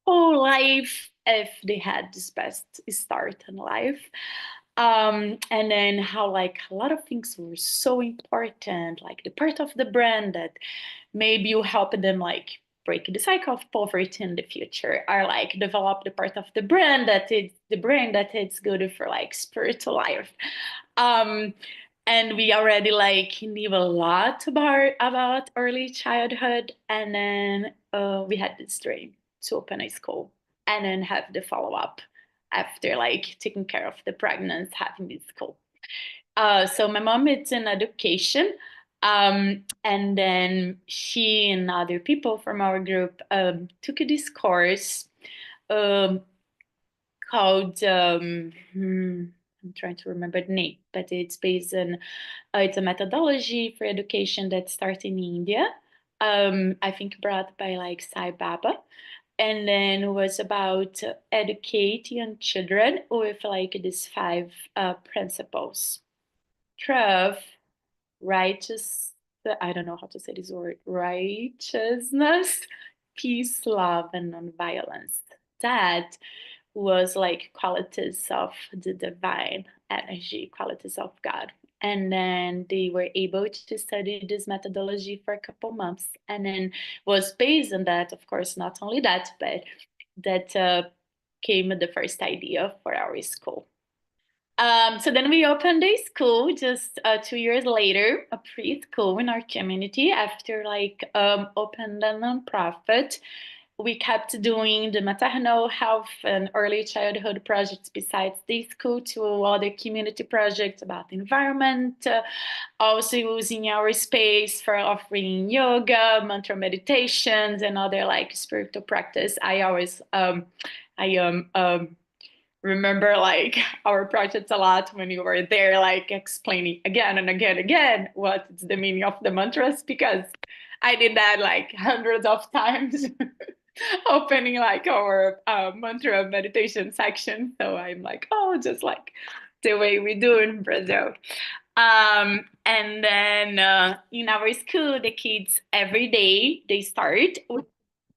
whole life if they had this best start in life. And then how like a lot of things were so important, like the part of the brand that maybe you help them like break the cycle of poverty in the future, or like develop the part of the brand that is the brain that it's good for like spiritual life. um and we already like knew a lot about early childhood, and then we had this dream to open a school and then have the follow-up after like taking care of the pregnancy, having this school. So my mom is in education, and then she and other people from our group took this course um, called I'm trying to remember the name, but it's based on it's a methodology for education that starts in India. I think brought by like Sai Baba, and then was about educating young children with like these 5 principles: truth, righteous, I don't know how to say this word, righteousness, peace, love, and nonviolence. That was like qualities of the divine energy, qualities of God. And then they were able to study this methodology for a couple months, and then was based on that, of course, not only that, but that came the first idea for our school. So then we opened a school just 2 years later, a preschool in our community. After like opened a nonprofit, we kept doing the maternal health and early childhood projects besides the school to other community projects about the environment. Also using our space for offering yoga, mantra meditations, and other like spiritual practice. I remember like our projects a lot when you were there, like explaining again and again what's the meaning of the mantras, because I did that like hundreds of times opening like our mantra meditation section. So I'm like, oh, just like the way we do in Brazil. And then in our school, the kids every day they start,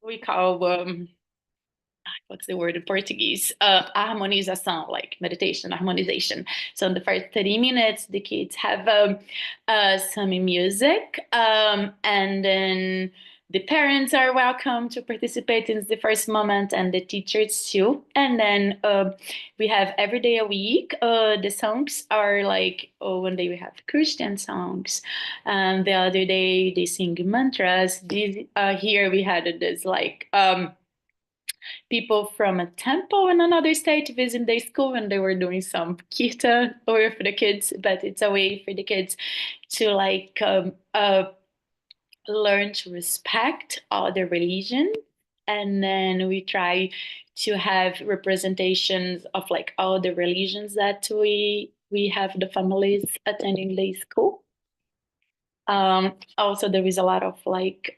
we call what's the word in Portuguese? Harmonização, like meditation, harmonization. So in the first 30 minutes, the kids have some music, and then the parents are welcome to participate in the first moment, and the teachers too. And then we have every day a week. The songs are like, one day we have Christian songs, and the other day they sing mantras. Here we had this like people from a temple in another state visit their school, and they were doing some kirtan for the kids. But it's a way for the kids to like learn to respect other religion. And then we try to have representations of like all the religions that we have the families attending the school. Also, there is a lot of like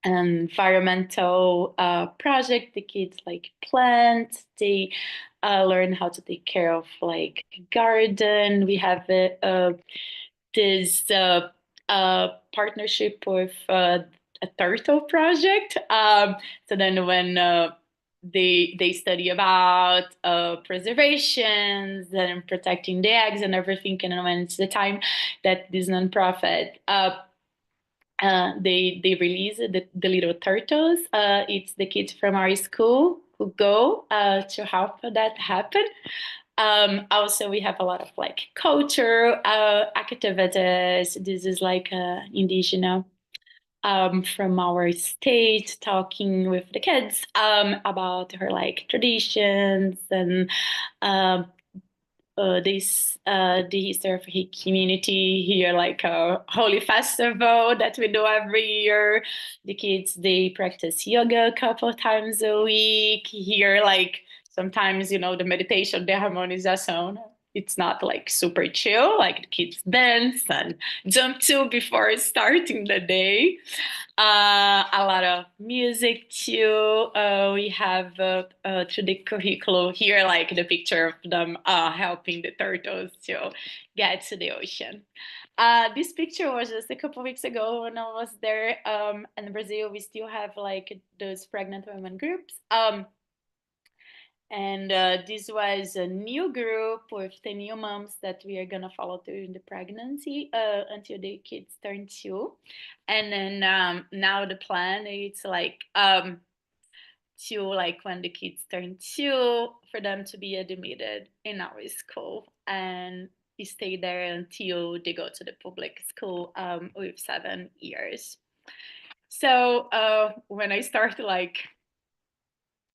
environmental project. The kids like plant, they learn how to take care of like garden. We have this partnership with a turtle project. So then when they study about preservations and protecting the eggs and everything, and when it's the time that this nonprofit they release the little turtles. It's the kids from our school who go to help that happen. Also, we have a lot of like culture activities. This is like indigenous from our state talking with the kids about her like traditions and um, the history of the community here, like a holy festival that we do every year. The kids they practice yoga a couple times a week here, like sometimes the meditation, the harmonization. It's not like super chill, like the kids dance and jump to before starting the day. A lot of music too. We have to the curriculum here, like the picture of them helping the turtles to get to the ocean. This picture was just a couple weeks ago when I was there. In Brazil, we still have like those pregnant women groups. And this was a new group with the new moms that we are gonna follow during the pregnancy until the kids turn 2. And then now the plan is like to like when the kids turn 2 for them to be admitted in our school and stay there until they go to the public school with 7 years. So when I started like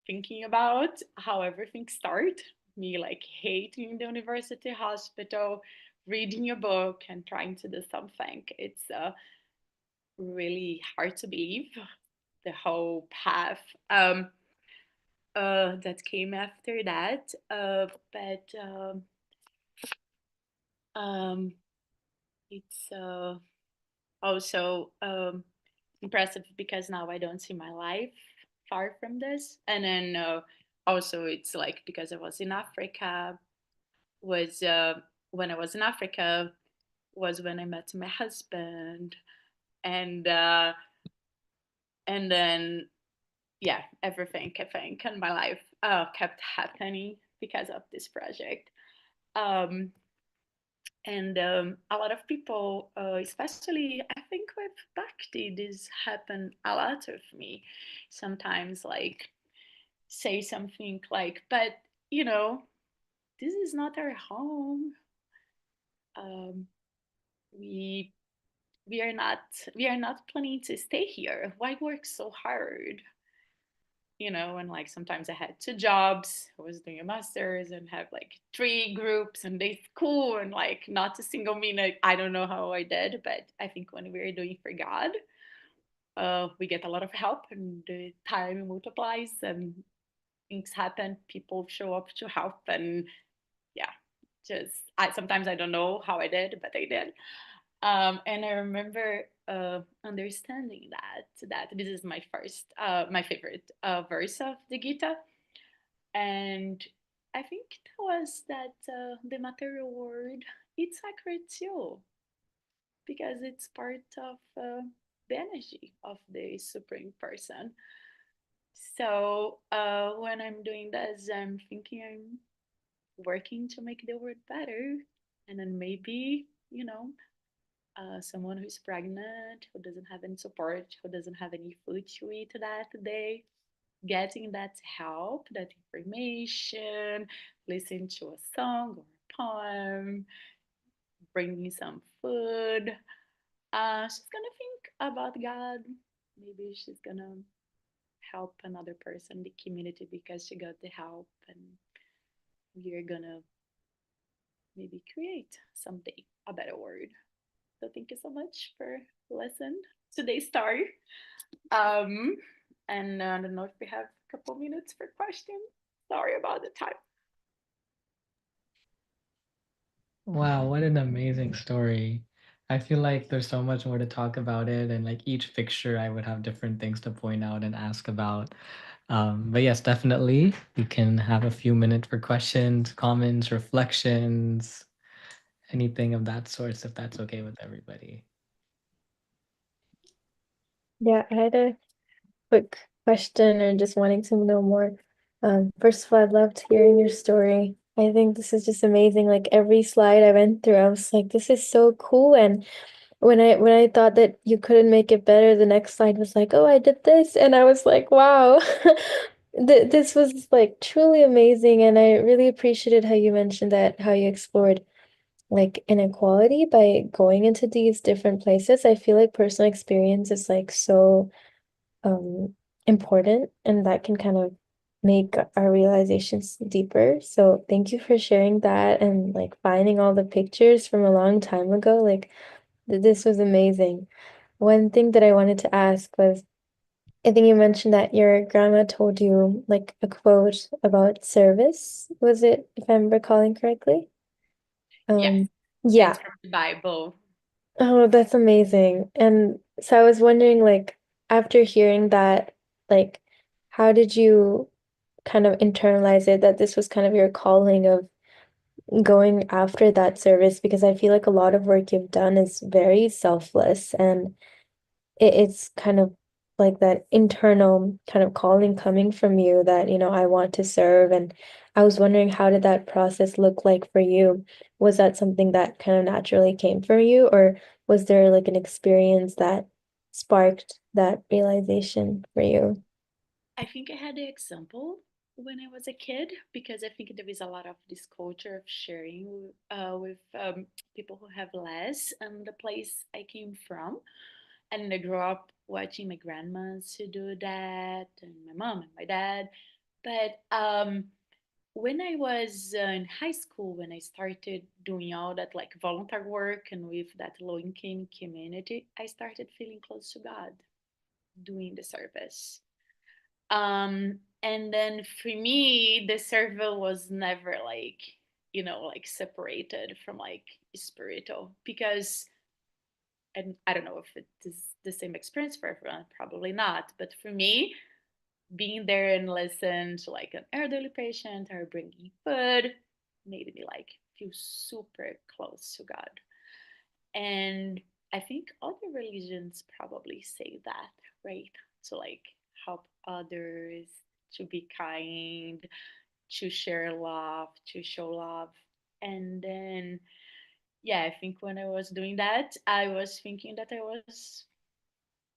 thinking about how everything started, me like hating the university hospital, reading a book and trying to do something. It's really hard to believe the whole path that came after that. But it's also impressive because now I don't see my life far from this. And then also it's like because I was in Africa, was when I was in Africa was when I met my husband, and then yeah, everything I think in my life kept happening because of this project. Um, and a lot of people, especially I think with Bhakti, this happened a lot with me. Sometimes like say something like, but you know, this is not our home. Um, we we are not planning to stay here. Why work so hard? And like sometimes I had 2 jobs. I was doing a master's and have like 3 groups and they school and like not a single minute. I don't know how I did, but I think when we're doing for God, we get a lot of help and the time multiplies and things happen. People show up to help and yeah, just sometimes I don't know how I did, but I did. And I remember understanding that this is my favorite verse of the Gita, and I think that was that the material world it's sacred too because it's part of the energy of the supreme person. So when I'm doing this, I'm thinking I'm working to make the world better, and then maybe someone who's pregnant, who doesn't have any support, who doesn't have any food to eat that day, getting that help, that information, listen to a song or a poem, bringing some food. She's gonna think about God. Maybe she's gonna help another person in the community because she got the help, and we're gonna maybe create someday a better world. So thank you so much for listening to today's story. Um, and I don't know if we have a couple minutes for questions. Sorry about the time. Wow, what an amazing story. I feel like there's so much more to talk about it, and like each picture, I would have different things to point out and ask about. But yes, definitely, we can have a few minutes for questions, comments, reflections, anything of that sort, if that's okay with everybody. Yeah, I had a quick question or just wanting to know more. First of all, I loved hearing your story. I think this is just amazing. Like every slide I went through, I was like, this is so cool. And when I thought that you couldn't make it better, the next slide was like, "Oh, I did this," and I was like, "Wow." This was like truly amazing, and I really appreciated how you mentioned that, how you explored like inequality by going into these different places. I feel like personal experience is like so important, and that can kind of make our realizations deeper. So thank you for sharing that and like finding all the pictures from a long time ago. Like this was amazing. One thing that I wanted to ask was, I think you mentioned that your grandma told you like a quote about service. Was it, if I'm recalling correctly? Yes, Yeah. it's from the Bible. Oh, that's amazing. And so I was wondering, like, after hearing that, like, how did you kind of internalize it that this was kind of your calling of going after that service? Because I feel like a lot of work you've done is very selfless, and it's kind of like that internal kind of calling coming from you that, I want to serve. And I was wondering, how did that process look like for you? Was that something that kind of naturally came from you, or was there like an experience that sparked that realization for you? I think I had the example when I was a kid because I think there is a lot of this culture of sharing with people who have less. And the place I came from, and I grew up watching my grandmas who do that, and my mom and my dad. But when I was in high school, when I started doing all that like volunteer work and with that low income community, I started feeling close to God doing the service. And then for me, the server was never like, like separated from like spiritual because, and I don't know if it is the same experience for everyone, probably not. But for me, being there and listen to like an elderly patient or bringing food made me like feel super close to God. And I think other religions probably say that, right? To like help others, to be kind, to share love, to show love. And then, yeah, I think when I was doing that, I was thinking that I was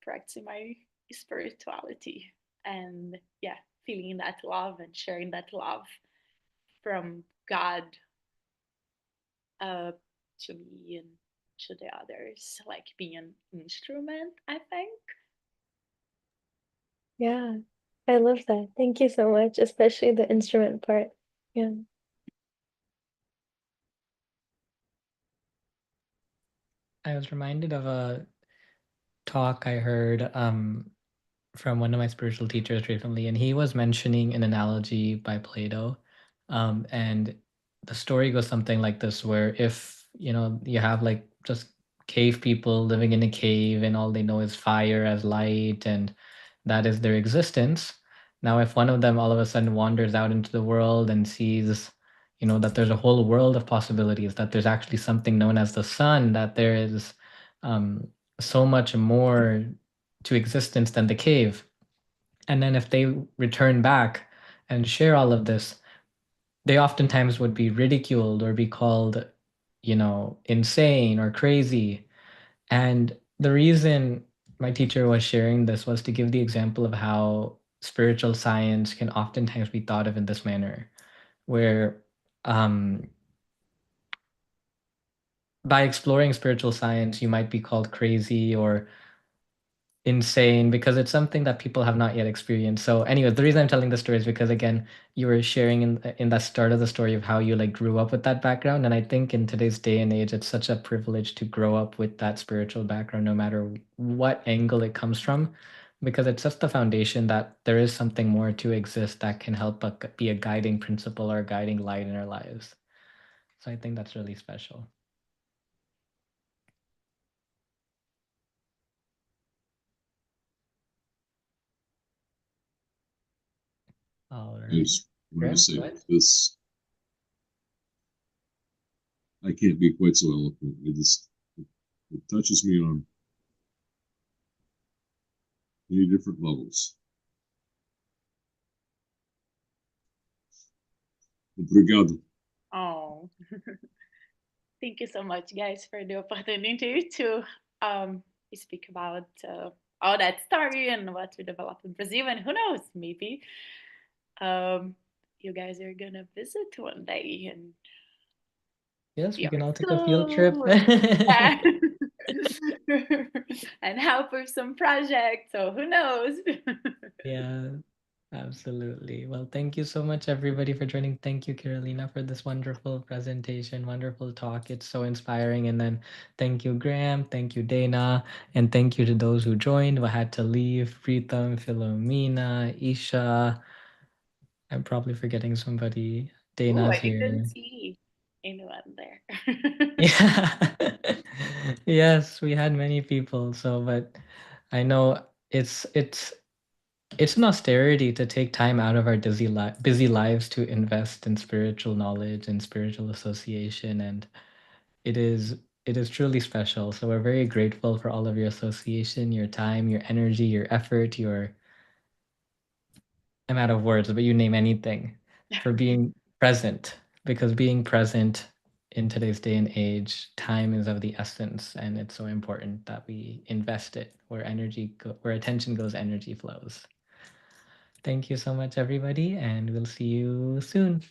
practicing my spirituality and, yeah, feeling that love and sharing that love from God uh, to me and to the others, like being an instrument, I think. Yeah, I love that. Thank you so much, especially the instrument part. Yeah. I was reminded of a talk I heard from one of my spiritual teachers recently, and he was mentioning an analogy by Plato. And the story goes something like this, where if you have like just cave people living in a cave and all they know is fire as light, and that is their existence. Now, if one of them all of a sudden wanders out into the world and sees, that there's a whole world of possibilities, that there's actually something known as the sun, that there is um, so much more to existence than the cave. And then if they return back and share all of this, they oftentimes would be ridiculed or be called, insane or crazy. And the reason my teacher was sharing this was to give the example of how spiritual science can oftentimes be thought of in this manner, where um, by exploring spiritual science, you might be called crazy or insane because it's something that people have not yet experienced. So anyways, the reason I'm telling this story is because again, you were sharing in that start of the story of how you like grew up with that background. And I think in today's day and age, it's such a privilege to grow up with that spiritual background, no matter what angle it comes from, because it's just the foundation that there is something more to exist that can help be a guiding principle or a guiding light in our lives. So I think that's really special. All I right. just wanted to Graham, say what? this. I can't be quite so eloquent. It touches me on many different levels. Obrigado. Oh, thank you so much, guys, for the opportunity to we speak about all that story and what we developed in Brazil, and who knows, maybe you guys are gonna visit one day and Yes, see we our can all take a field trip. school and help with some projects. So who knows? Yeah, absolutely. Well, thank you so much, everybody, for joining. Thank you, Carolina, for this wonderful presentation, wonderful talk. It's so inspiring. And then thank you, Graham. Thank you, Dana. And thank you to those who joined but had to leave. Preetham, Philomena, Isha. I'm probably forgetting somebody. Ooh, Dana's I didn't here. see anyone there. Yeah. Yes, we had many people. So, but I know it's an austerity to take time out of our busy lives to invest in spiritual knowledge and spiritual association, and it is it is truly special. So we're very grateful for all of your association, your time, your energy, your effort, your I'm out of words, but you name anything for being present, because being present in today's day and age, time is of the essence, and it's so important that we invest it where attention goes, energy flows. Thank you so much, everybody, and we'll see you soon.